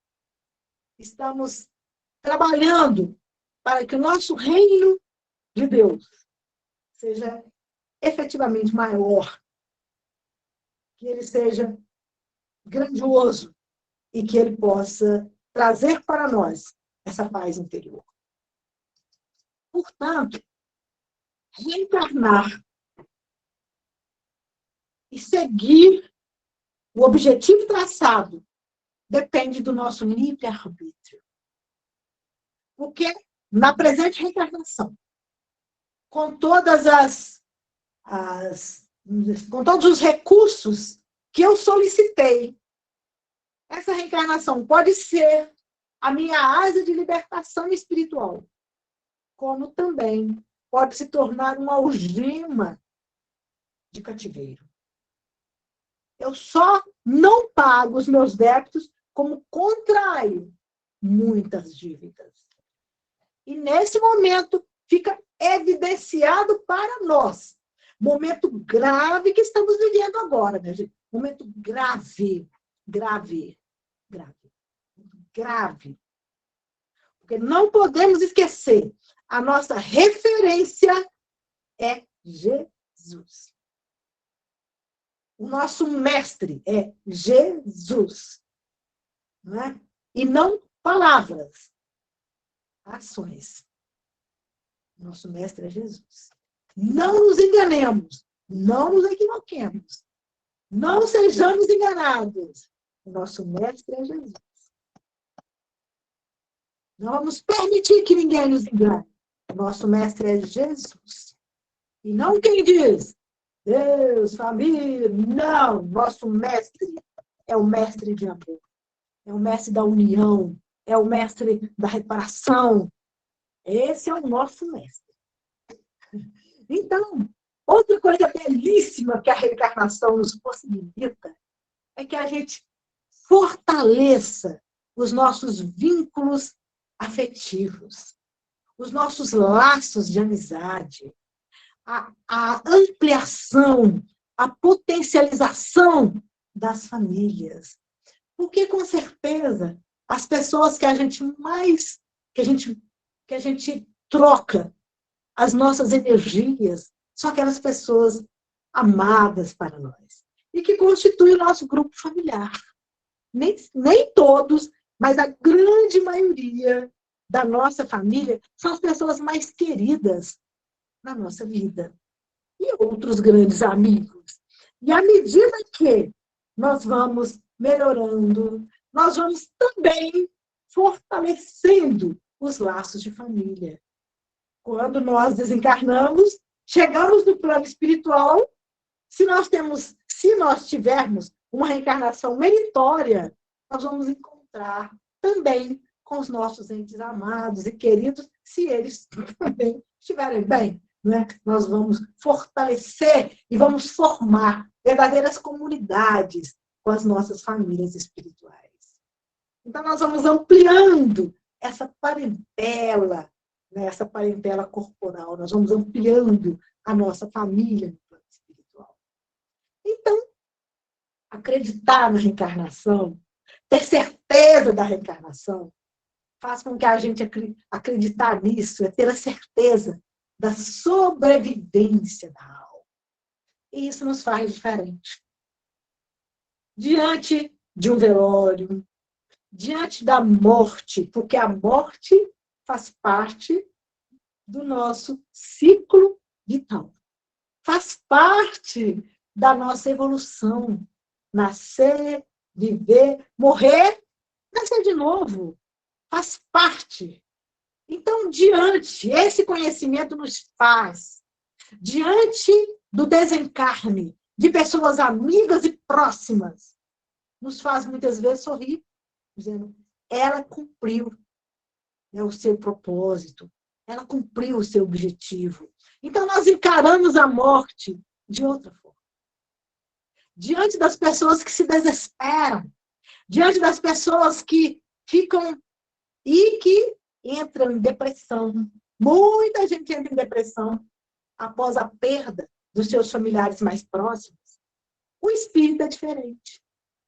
estamos trabalhando para que o nosso reino de Deus seja efetivamente maior, que ele seja grandioso e que ele possa trazer para nós essa paz interior. Portanto, reencarnar e seguir o objetivo traçado depende do nosso livre-arbítrio. Porque na presente reencarnação, com todos os recursos que eu solicitei, essa reencarnação pode ser a minha asa de libertação espiritual, como também pode se tornar uma algema de cativeiro. Eu só não pago os meus débitos como contraio muitas dívidas. E nesse momento fica evidenciado para nós, momento grave que estamos vivendo agora, né, gente? Momento grave, grave, grave, grave. Porque não podemos esquecer, a nossa referência é Jesus. O nosso mestre é Jesus. Não é? E não palavras, ações. Nosso mestre é Jesus. Não nos enganemos, não nos equivoquemos, não sejamos enganados. O nosso mestre é Jesus. Não vamos permitir que ninguém nos engane. O nosso mestre é Jesus. E não quem diz, Deus, família, não. Nosso mestre é o mestre de amor. É o mestre da união. É o mestre da reparação. Esse é o nosso mestre. Então, outra coisa belíssima que a reencarnação nos possibilita é que a gente fortaleça os nossos vínculos afetivos, os nossos laços de amizade, a ampliação, a potencialização das famílias. Porque, com certeza, as pessoas que a gente mais, que a gente troca as nossas energias, são aquelas pessoas amadas para nós e que constituem o nosso grupo familiar. Nem todos, mas a grande maioria da nossa família são as pessoas mais queridas na nossa vida. E outros grandes amigos. E à medida que nós vamos melhorando, nós vamos também fortalecendo os laços de família. Quando nós desencarnamos, chegamos no plano espiritual, se nós tivermos uma reencarnação meritória, nós vamos encontrar também com os nossos entes amados e queridos, se eles também estiverem bem. Né? Nós vamos fortalecer e vamos formar verdadeiras comunidades com as nossas famílias espirituais. Então, nós vamos ampliando essa parentela, né? Essa parentela corporal, nós vamos ampliando a nossa família no plano espiritual. Então, acreditar na reencarnação, ter certeza da reencarnação, faz com que a gente acreditar nisso, é ter a certeza da sobrevivência da alma. E isso nos faz diferente. Diante de um velório, diante da morte, porque a morte faz parte do nosso ciclo vital. Faz parte da nossa evolução. Nascer, viver, morrer, nascer de novo. Faz parte. Então, esse conhecimento nos faz, diante do desencarne de pessoas amigas e próximas, nos faz muitas vezes sorrir, dizendo, ela cumpriu, né, o seu propósito, ela cumpriu o seu objetivo. Então, nós encaramos a morte de outra forma. Diante das pessoas que se desesperam, diante das pessoas que ficam e que entram em depressão. Muita gente entra em depressão após a perda dos seus familiares mais próximos. O espírito é diferente.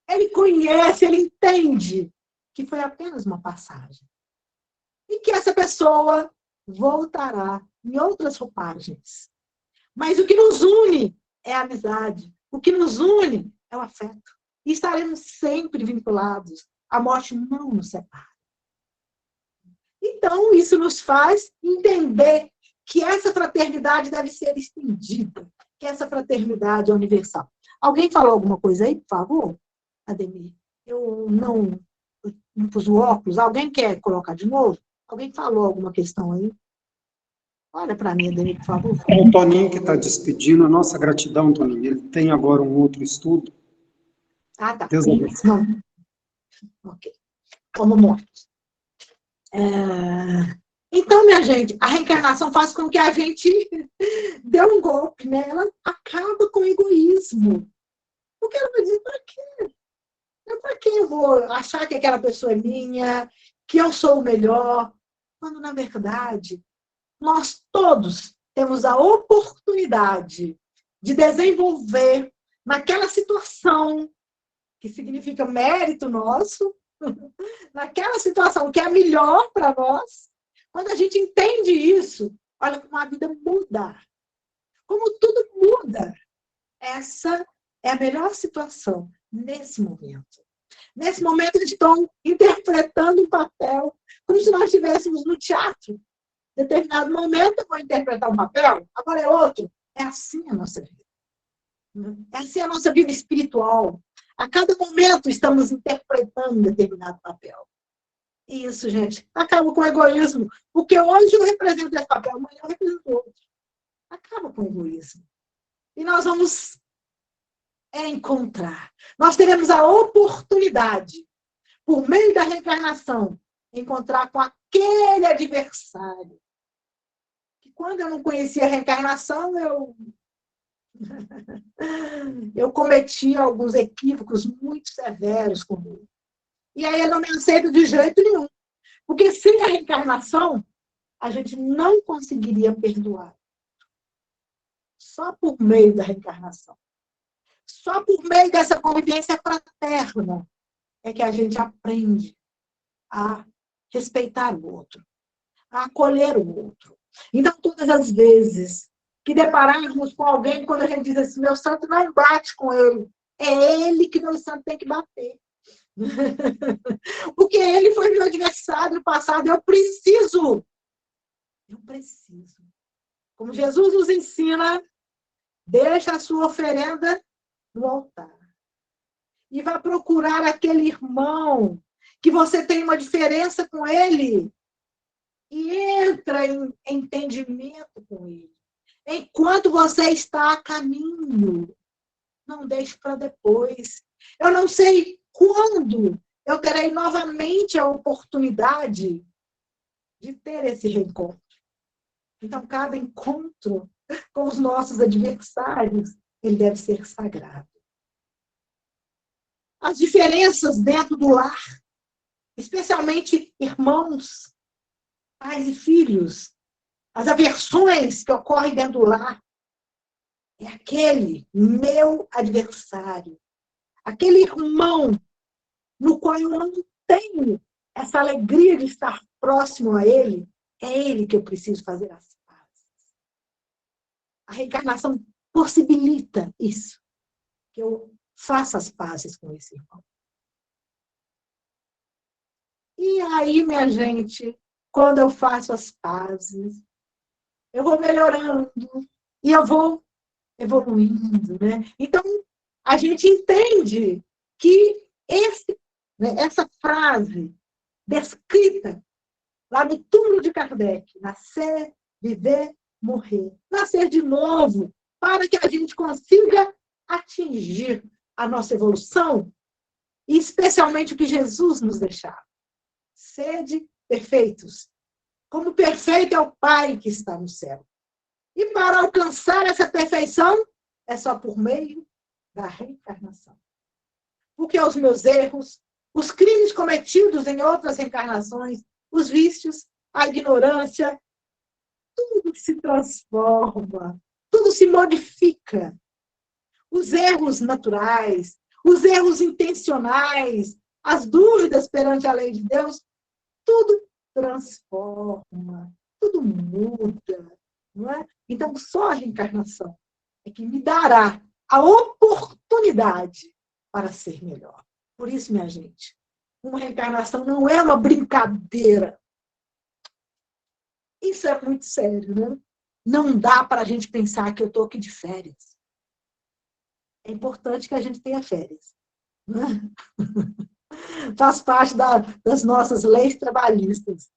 Ele conhece, ele entende que foi apenas uma passagem. E que essa pessoa voltará em outras roupagens. Mas o que nos une é a amizade. O que nos une é o afeto. E estaremos sempre vinculados. A morte não nos separa. Então, isso nos faz entender que essa fraternidade deve ser estendida, que essa fraternidade é universal. Alguém falou alguma coisa aí, por favor? Ademir, eu não pus o óculos. Alguém quer colocar de novo? Alguém falou alguma questão aí? Olha para mim, Ademir, por favor. É o Toninho que está despedindo. A nossa gratidão, Toninho. Ele tem agora um outro estudo. Ah, tá. Deus abençoe. Não. Ok. Como mortos. Então, minha gente, a reencarnação faz com que a gente dê um golpe, né? Ela acaba com o egoísmo. Porque ela vai dizer, para quê? Para que eu vou achar que aquela pessoa é minha, que eu sou o melhor? Quando, na verdade, nós todos temos a oportunidade de desenvolver naquela situação que significa mérito nosso, naquela situação que é melhor para nós. Quando a gente entende isso, olha como a vida muda. Como tudo muda. Essa é a melhor situação nesse momento. Nesse momento, eles estão interpretando um papel, como se nós estivéssemos no teatro. Em determinado momento, eu vou interpretar um papel, agora é outro. É assim a nossa vida. É assim a nossa vida espiritual. A cada momento, estamos interpretando um determinado papel. E isso, gente, acaba com o egoísmo. Porque hoje eu represento esse papel, amanhã eu represento outro. Acaba com o egoísmo. E nós vamos encontrar. Nós teremos a oportunidade, por meio da reencarnação, encontrar com aquele adversário. Que quando eu não conhecia a reencarnação, eu cometi alguns equívocos muito severos comigo. E aí eu não me aceito de jeito nenhum. Porque sem a reencarnação, a gente não conseguiria perdoar. Só por meio da reencarnação. Só por meio dessa convivência fraterna é que a gente aprende a respeitar o outro, a acolher o outro. Então, todas as vezes que depararmos com alguém, quando a gente diz assim, meu santo não bate com ele, é ele que meu santo tem que bater. Porque ele foi meu adversário no passado, eu preciso. Como Jesus nos ensina, deixa a sua oferenda no altar. E vai procurar aquele irmão que você tem uma diferença com ele e entra em entendimento com ele. Enquanto você está a caminho, não deixe para depois. Eu não sei quando eu terei novamente a oportunidade de ter esse reencontro. Então, cada encontro com os nossos adversários, ele deve ser sagrado. As diferenças dentro do lar, especialmente irmãos, pais e filhos, as aversões que ocorrem dentro do lar, é aquele meu adversário, aquele irmão no qual eu não tenho essa alegria de estar próximo a ele, é ele que eu preciso fazer as pazes. A reencarnação possibilita isso, que eu faça as pazes com esse irmão. E aí, minha gente, quando eu faço as pazes, eu vou melhorando e eu vou evoluindo, né? Então, a gente entende que essa frase descrita lá no túmulo de Kardec, nascer, viver, morrer, nascer de novo, para que a gente consiga atingir a nossa evolução, e especialmente o que Jesus nos deixava. Sede perfeitos, como perfeito é o Pai que está no céu. E para alcançar essa perfeição, é só por meio da reencarnação. Porque os meus erros, os crimes cometidos em outras reencarnações, os vícios, a ignorância, tudo se transforma, tudo se modifica. Os erros naturais, os erros intencionais, as dúvidas perante a lei de Deus, tudo transforma, tudo muda, não é? Então, só a reencarnação é que me dará a oportunidade para ser melhor. Por isso, minha gente, uma reencarnação não é uma brincadeira. Isso é muito sério, né? Não dá para a gente pensar que eu estou aqui de férias. É importante que a gente tenha férias, né? Faz parte das nossas leis trabalhistas,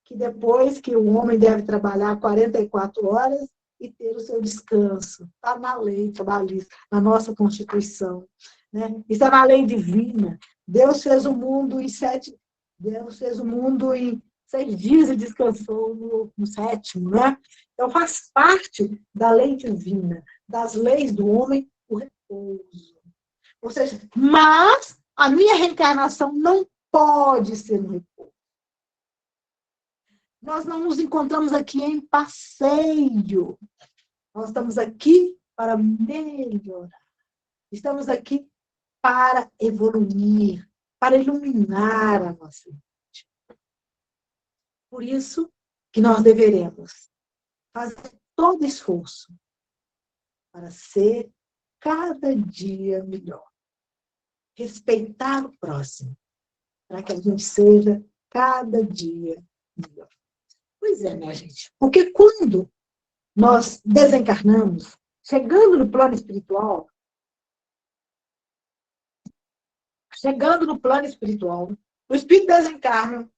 que depois que o homem deve trabalhar 44 horas e ter o seu descanso. Está na lei trabalhista, na nossa Constituição, né? Isso é na lei divina. Deus fez o mundo em 6 dias e descansou no 7º, né? Então, faz parte da lei divina, das leis do homem, o repouso. Ou seja, mas a minha reencarnação não pode ser um repouso. Nós não nos encontramos aqui em passeio. Nós estamos aqui para melhorar. Estamos aqui para evoluir, para iluminar a nossa mente. Por isso que nós deveremos fazer todo esforço para ser cada dia melhor. Respeitar o próximo, para que a gente seja cada dia melhor. Pois é, minha gente. Porque quando nós desencarnamos, chegando no plano espiritual, o espírito desencarna,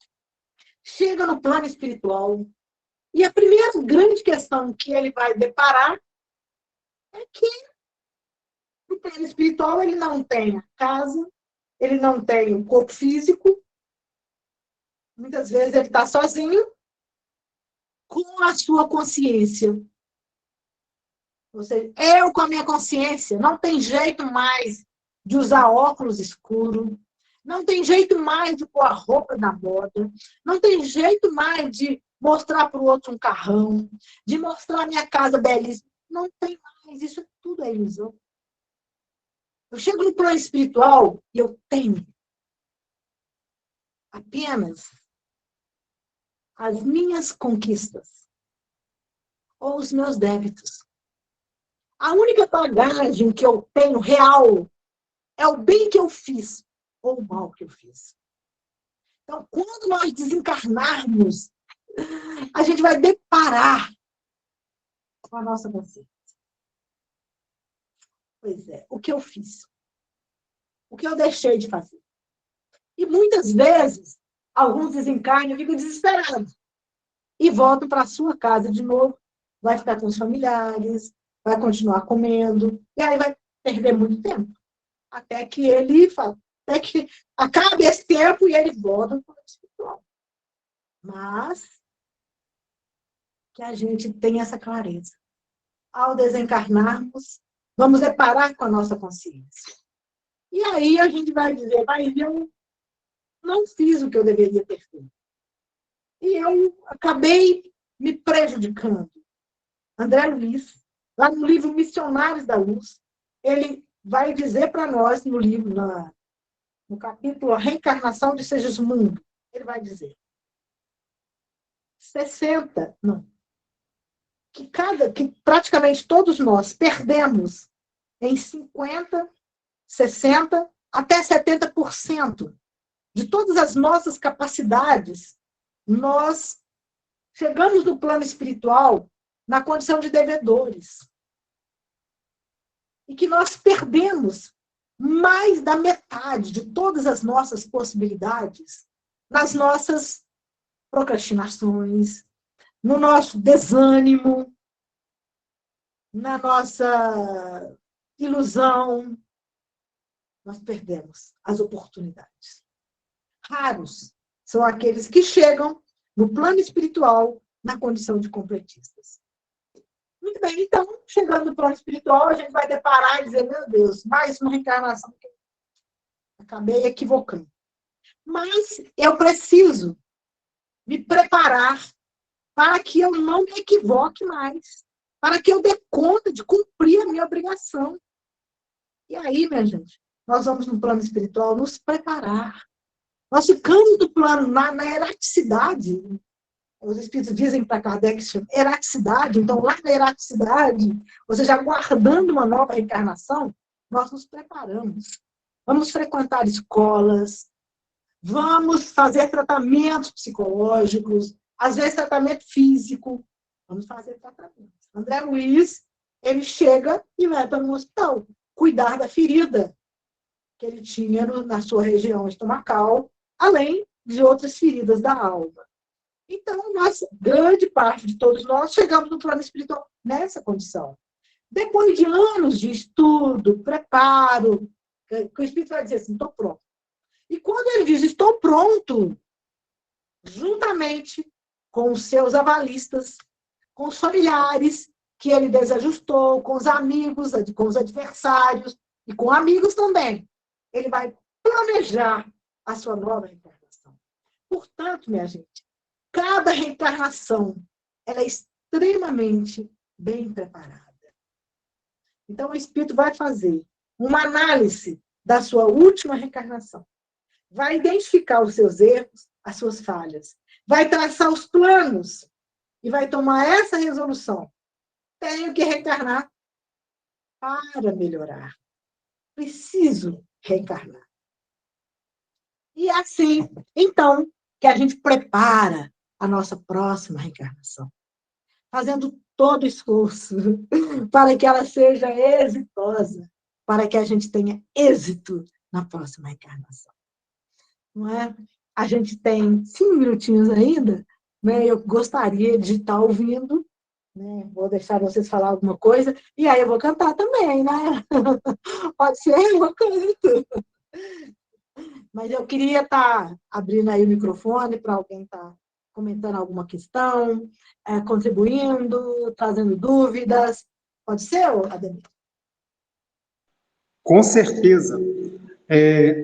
chega no plano espiritual, e a primeira grande questão que ele vai deparar é que no plano espiritual ele não tem a casa, ele não tem o corpo físico, muitas vezes ele está sozinho, com a sua consciência. Ou seja, eu com a minha consciência, não tem jeito mais de usar óculos escuros, não tem jeito mais de pôr a roupa da moda, não tem jeito mais de mostrar para o outro um carrão, de mostrar a minha casa belíssima. Não tem mais, isso tudo é ilusão. Eu chego no plano espiritual e eu tenho apenas as minhas conquistas ou os meus débitos. A única bagagem que eu tenho real é o bem que eu fiz ou o mal que eu fiz. Então, quando nós desencarnarmos, a gente vai deparar com a nossa consciência. Pois é, o que eu fiz? O que eu deixei de fazer? E muitas vezes, alguns desencarnam e ficam desesperados. E voltam para a sua casa de novo, vai ficar com os familiares, vai continuar comendo, e aí vai perder muito tempo. Até que ele fala, até que acabe esse tempo e ele volta para o espiritual. Mas que a gente tenha essa clareza. Ao desencarnarmos, vamos deparar com a nossa consciência. E aí a gente vai dizer, mas eu não fiz o que eu deveria ter feito. E eu acabei me prejudicando. André Luiz, lá no livro Missionários da Luz, ele vai dizer para nós, no livro, no capítulo A Reencarnação de Segismundo, ele vai dizer que praticamente todos nós perdemos em 50%, 60%, até 70% de todas as nossas capacidades. Nós chegamos no plano espiritual na condição de devedores. E que nós perdemos mais da metade de todas as nossas possibilidades nas nossas procrastinações, no nosso desânimo, na nossa ilusão. Nós perdemos as oportunidades. Raros são aqueles que chegam no plano espiritual na condição de completistas. Muito bem, então, chegando no plano espiritual, a gente vai deparar e dizer, meu Deus, mais uma reencarnação que eu acabei equivocando. Mas eu preciso me preparar para que eu não me equivoque mais, para que eu dê conta de cumprir a minha obrigação. E aí, minha gente, nós vamos no plano espiritual nos preparar. Nós ficamos no plano, na erraticidade. Os espíritos dizem para Kardec, erraticidade. Então, lá na erraticidade, ou seja, aguardando uma nova reencarnação, nós nos preparamos. Vamos frequentar escolas, vamos fazer tratamentos psicológicos, às vezes tratamento físico. Vamos fazer tratamento. André Luiz, ele chega e vai para um hospital cuidar da ferida que ele tinha na sua região estomacal, além de outras feridas da alma. Então, grande parte de todos nós chegamos no plano espiritual nessa condição. Depois de anos de estudo, preparo, o espírito vai dizer assim, estou pronto. E quando ele diz, estou pronto, juntamente com os seus avalistas, com os familiares que ele desajustou, com os amigos, com os adversários e com amigos também, ele vai planejar a sua nova reencarnação. Portanto, minha gente, cada reencarnação ela é extremamente bem preparada. Então, o espírito vai fazer uma análise da sua última reencarnação. Vai identificar os seus erros, as suas falhas. Vai traçar os planos e vai tomar essa resolução. Tenho que reencarnar para melhorar. Preciso reencarnar. E assim, então, que a gente prepara a nossa próxima reencarnação, fazendo todo o esforço para que ela seja exitosa, para que a gente tenha êxito na próxima reencarnação. Não é? A gente tem 5 minutinhos ainda, né? Eu gostaria de estar ouvindo, né? Vou deixar vocês falar alguma coisa, e aí eu vou cantar também, né? Pode ser uma coisa e tudo. Mas eu queria estar abrindo aí o microfone para alguém estar comentando alguma questão, contribuindo, trazendo dúvidas. Pode ser, Ademir? Com certeza.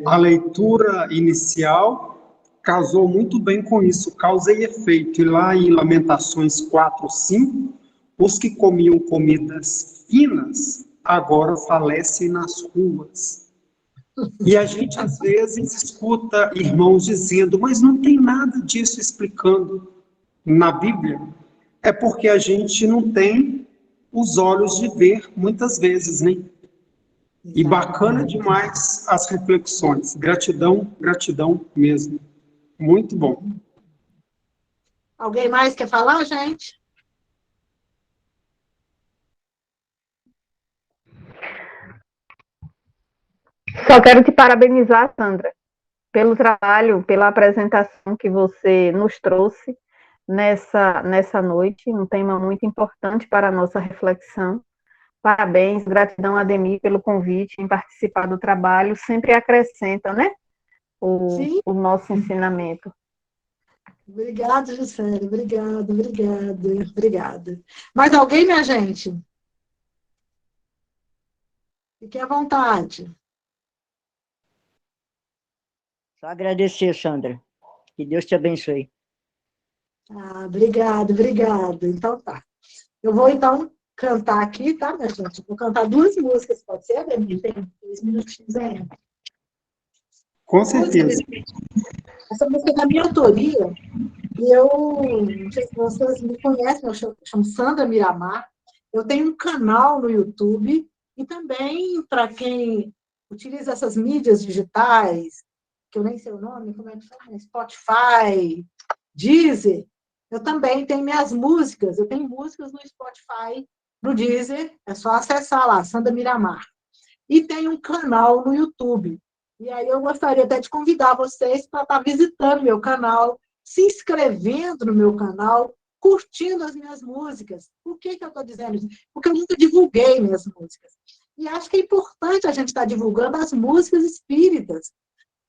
A leitura inicial casou muito bem com isso, causa e efeito. E lá em Lamentações 4:5, os que comiam comidas finas, agora falecem nas ruas. E a gente, às vezes, escuta irmãos dizendo, mas não tem nada disso explicando na Bíblia. É porque a gente não tem os olhos de ver, muitas vezes, né? E bacana demais as reflexões. Gratidão, gratidão mesmo. Muito bom. Alguém mais quer falar, gente? Só quero te parabenizar, Sandra, pelo trabalho, pela apresentação que você nos trouxe nessa noite, um tema muito importante para a nossa reflexão. Parabéns, gratidão, Ademir, pelo convite em participar do trabalho, sempre acrescenta, né, o nosso ensinamento. Obrigada, Juscelia, obrigada. Mais alguém, minha gente? Fique à vontade. Só agradecer, Sandra. Que Deus te abençoe. Obrigada. Então tá. Eu vou, então, cantar aqui, tá, minha gente? Eu vou cantar 2 músicas, pode ser, Ademir? Tem 2 minutinhos ainda. Com certeza. Essa música é da minha autoria, e eu, não sei se vocês me conhecem, eu chamo Sandra Miramar. Eu tenho um canal no YouTube, e também, para quem utiliza essas mídias digitais, que eu nem sei o nome, como é que chama? Spotify, Deezer, eu também tenho minhas músicas, eu tenho músicas no Spotify, no Deezer, é só acessar lá, Sandra Miramar. E tem um canal no YouTube. E aí eu gostaria até de convidar vocês para estar visitando meu canal, se inscrevendo no meu canal, curtindo as minhas músicas. Por que eu estou dizendo isso? Porque eu nunca divulguei minhas músicas. E acho que é importante a gente estar divulgando as músicas espíritas,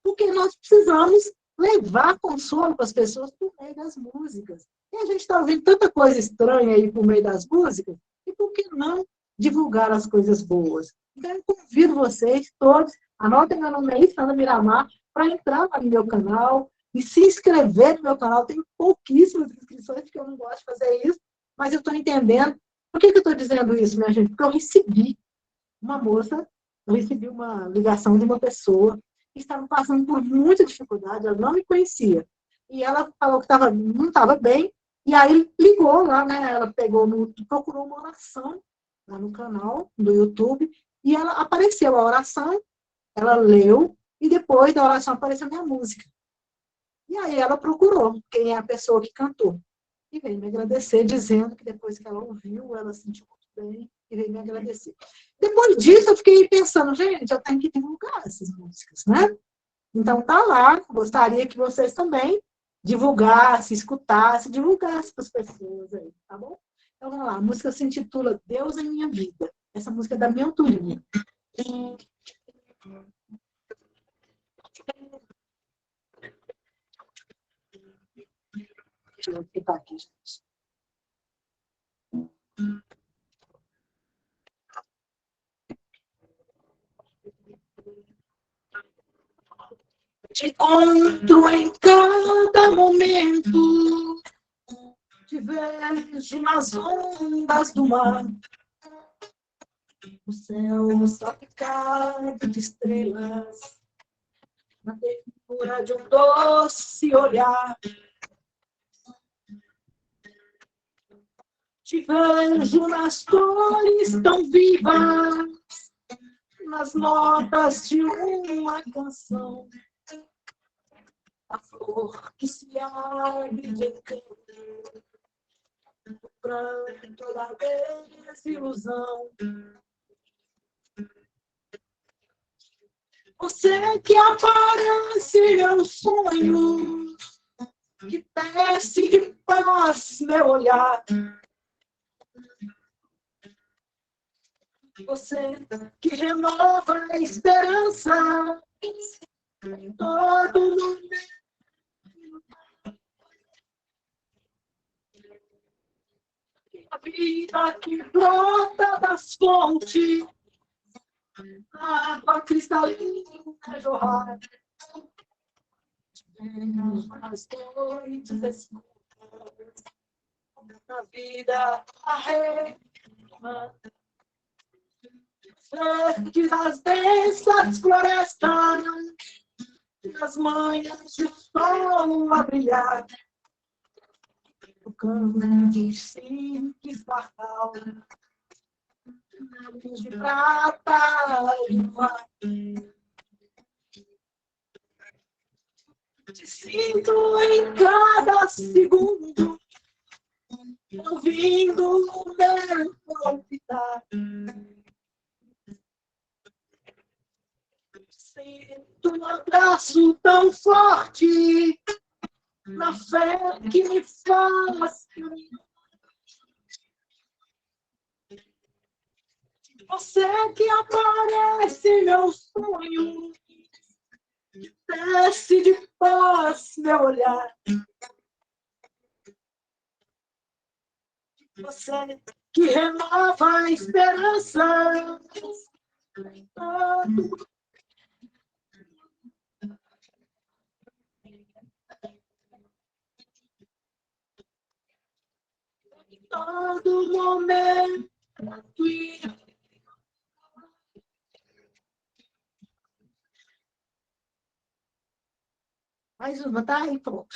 porque nós precisamos levar consolo para as pessoas por meio das músicas. E a gente está ouvindo tanta coisa estranha aí por meio das músicas, e por que não divulgar as coisas boas? Então, eu convido vocês todos, anotem meu nome aí, Sandra Miramar, para entrar no meu canal e se inscrever no meu canal. Tenho pouquíssimas inscrições, porque eu não gosto de fazer isso, mas eu estou entendendo. Por que eu estou dizendo isso, minha gente? Porque eu recebi uma ligação de uma pessoa que estava passando por muita dificuldade, ela não me conhecia. E ela falou que não estava bem, e aí ligou lá, né? Ela procurou uma oração lá no canal do YouTube, e ela apareceu a oração, ela leu, e depois da oração apareceu a minha música. E aí ela procurou quem é a pessoa que cantou. E veio me agradecer, dizendo que depois que ela ouviu, ela sentiu muito bem, e veio me agradecer. Depois disso, eu fiquei pensando, gente, eu tenho que divulgar essas músicas, né? Então, tá lá, gostaria que vocês também divulgassem, escutassem, divulgassem para as pessoas aí, tá bom? Então, vamos lá, a música se intitula Deus em Minha Vida. Essa música é da minha autoria. Deixa eu ficar aqui, gente. Te encontro em cada momento, te vejo nas ondas do mar, o céu salpicado de estrelas, na ternura de um doce olhar. Te vejo nas cores tão vivas, nas notas de uma canção. A flor que se abre de encanto, o pranto da desilusão. Você que aparece em meus sonhos, que desce de paz meu olhar. Você que renova a esperança em todo momento. A vida que brota das fontes, a água cristalina jorrar. As noites escuras, na vida a rema. Verdes as densas florestas, nas manhãs de sol a brilhar. O canto de simples barral, navios de prata e mar. Te sinto em cada segundo, ouvindo o meu palpitar. Sinto um abraço tão forte, na fé que me faz caminhar. Você que aparece em meu sonho, desce de paz meu olhar. Você que renova a esperança em todo momento. Mais uma, tá aí, pronto.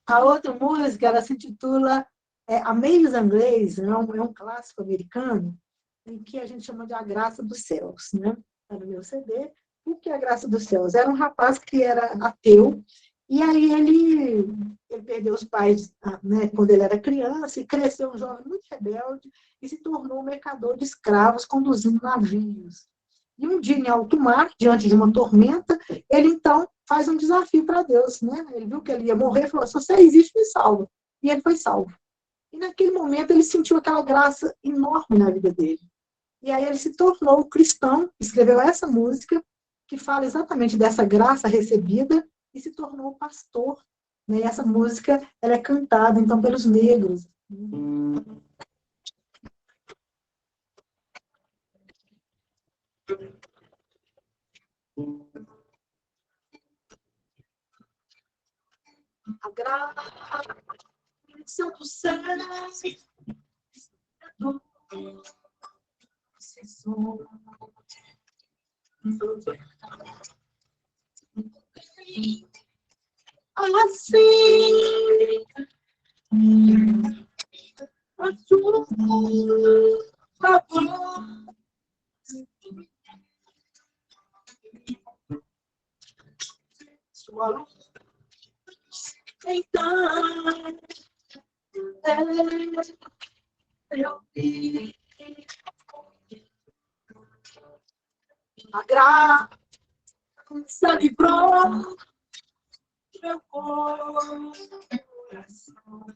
A outra música, ela se intitula Amazing Grace, é um clássico americano, em que a gente chama de A Graça dos Céus, né? Está no meu CD. O que é A Graça dos Céus? Era um rapaz que era ateu, e aí ele perdeu os pais, né, quando ele era criança, e cresceu um jovem muito rebelde, e se tornou um mercador de escravos, conduzindo navios. E um dia, em alto mar, diante de uma tormenta, ele então faz um desafio para Deus, né? Ele viu que ele ia morrer e falou: se você existe, me salva. E ele foi salvo. E naquele momento ele sentiu aquela graça enorme na vida dele. E aí ele se tornou cristão, escreveu essa música, que fala exatamente dessa graça recebida, e se tornou pastor. Né? E essa música ela é cantada, então, pelos negros. graça do céu, assim, a tua favor, sua luz, então, eu vi a graça livrou meu coração.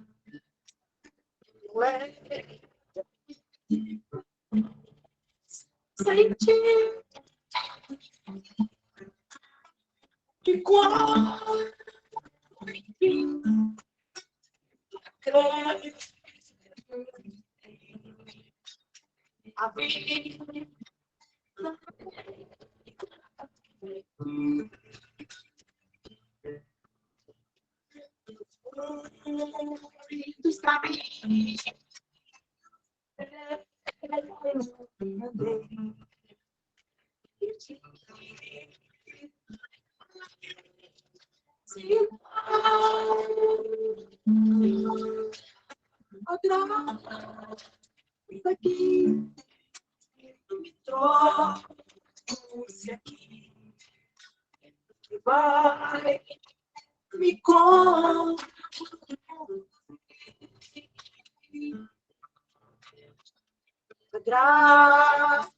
Senti que quando a vida dos caminhos a graça aqui me trouxe aqui e vai me conduzir a graça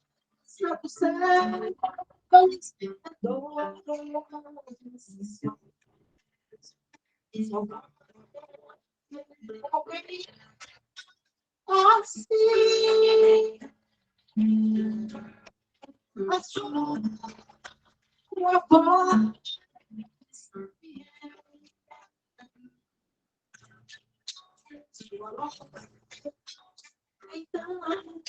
do céu, assim, a sua voz, sua voz, então, então,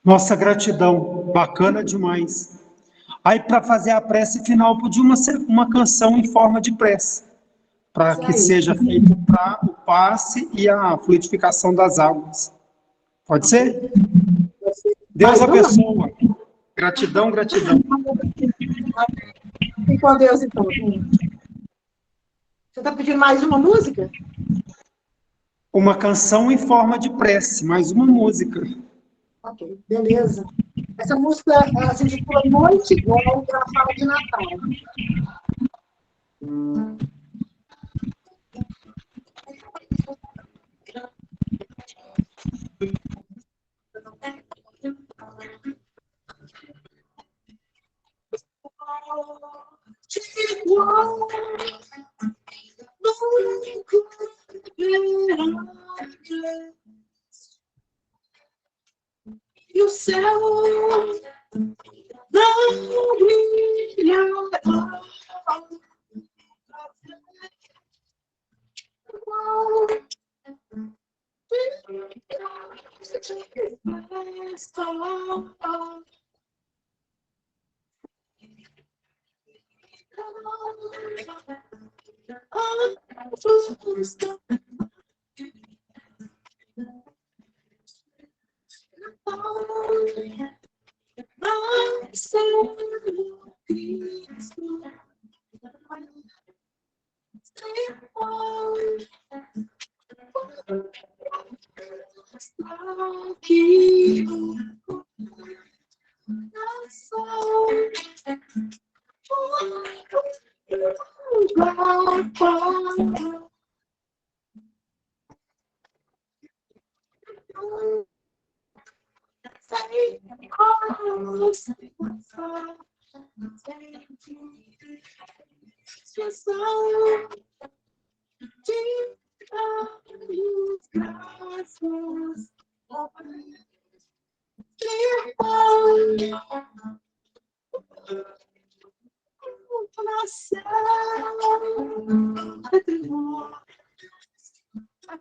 Nossa gratidão, bacana demais. Aí, para fazer a prece final, podia ser uma canção em forma de prece, para que seja feito para o passe e a fluidificação das águas. Pode ser? Deus abençoe. Gratidão, gratidão. E com Deus, então. Você está pedindo mais uma música? Uma canção em forma de prece, mais uma música. Ok, beleza. Essa música se intitula Noite Igual, que ela fala de Natal. Igual, e o céu não brilha.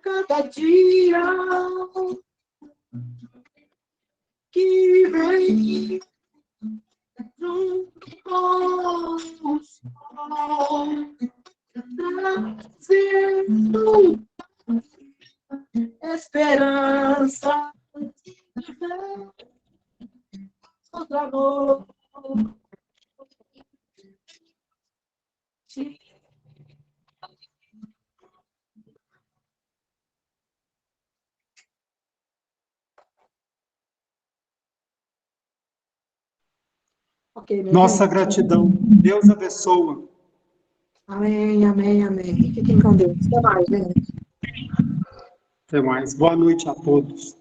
cada dia que vem junto com o sol, trazendo esperança, outro amor. Ok, minha Nossa gente. gratidão. Deus abençoa. Amém, amém, amém. Fiquem com Deus. Até mais, gente. Até mais. Boa noite a todos.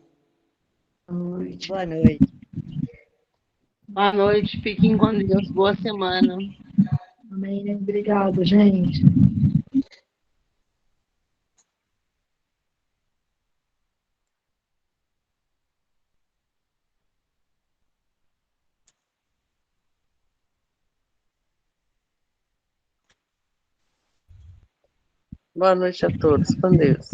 Boa noite. Boa noite. Boa noite, fiquem com Deus, boa semana. Amém. Obrigada, gente. Boa noite a todos, com Deus.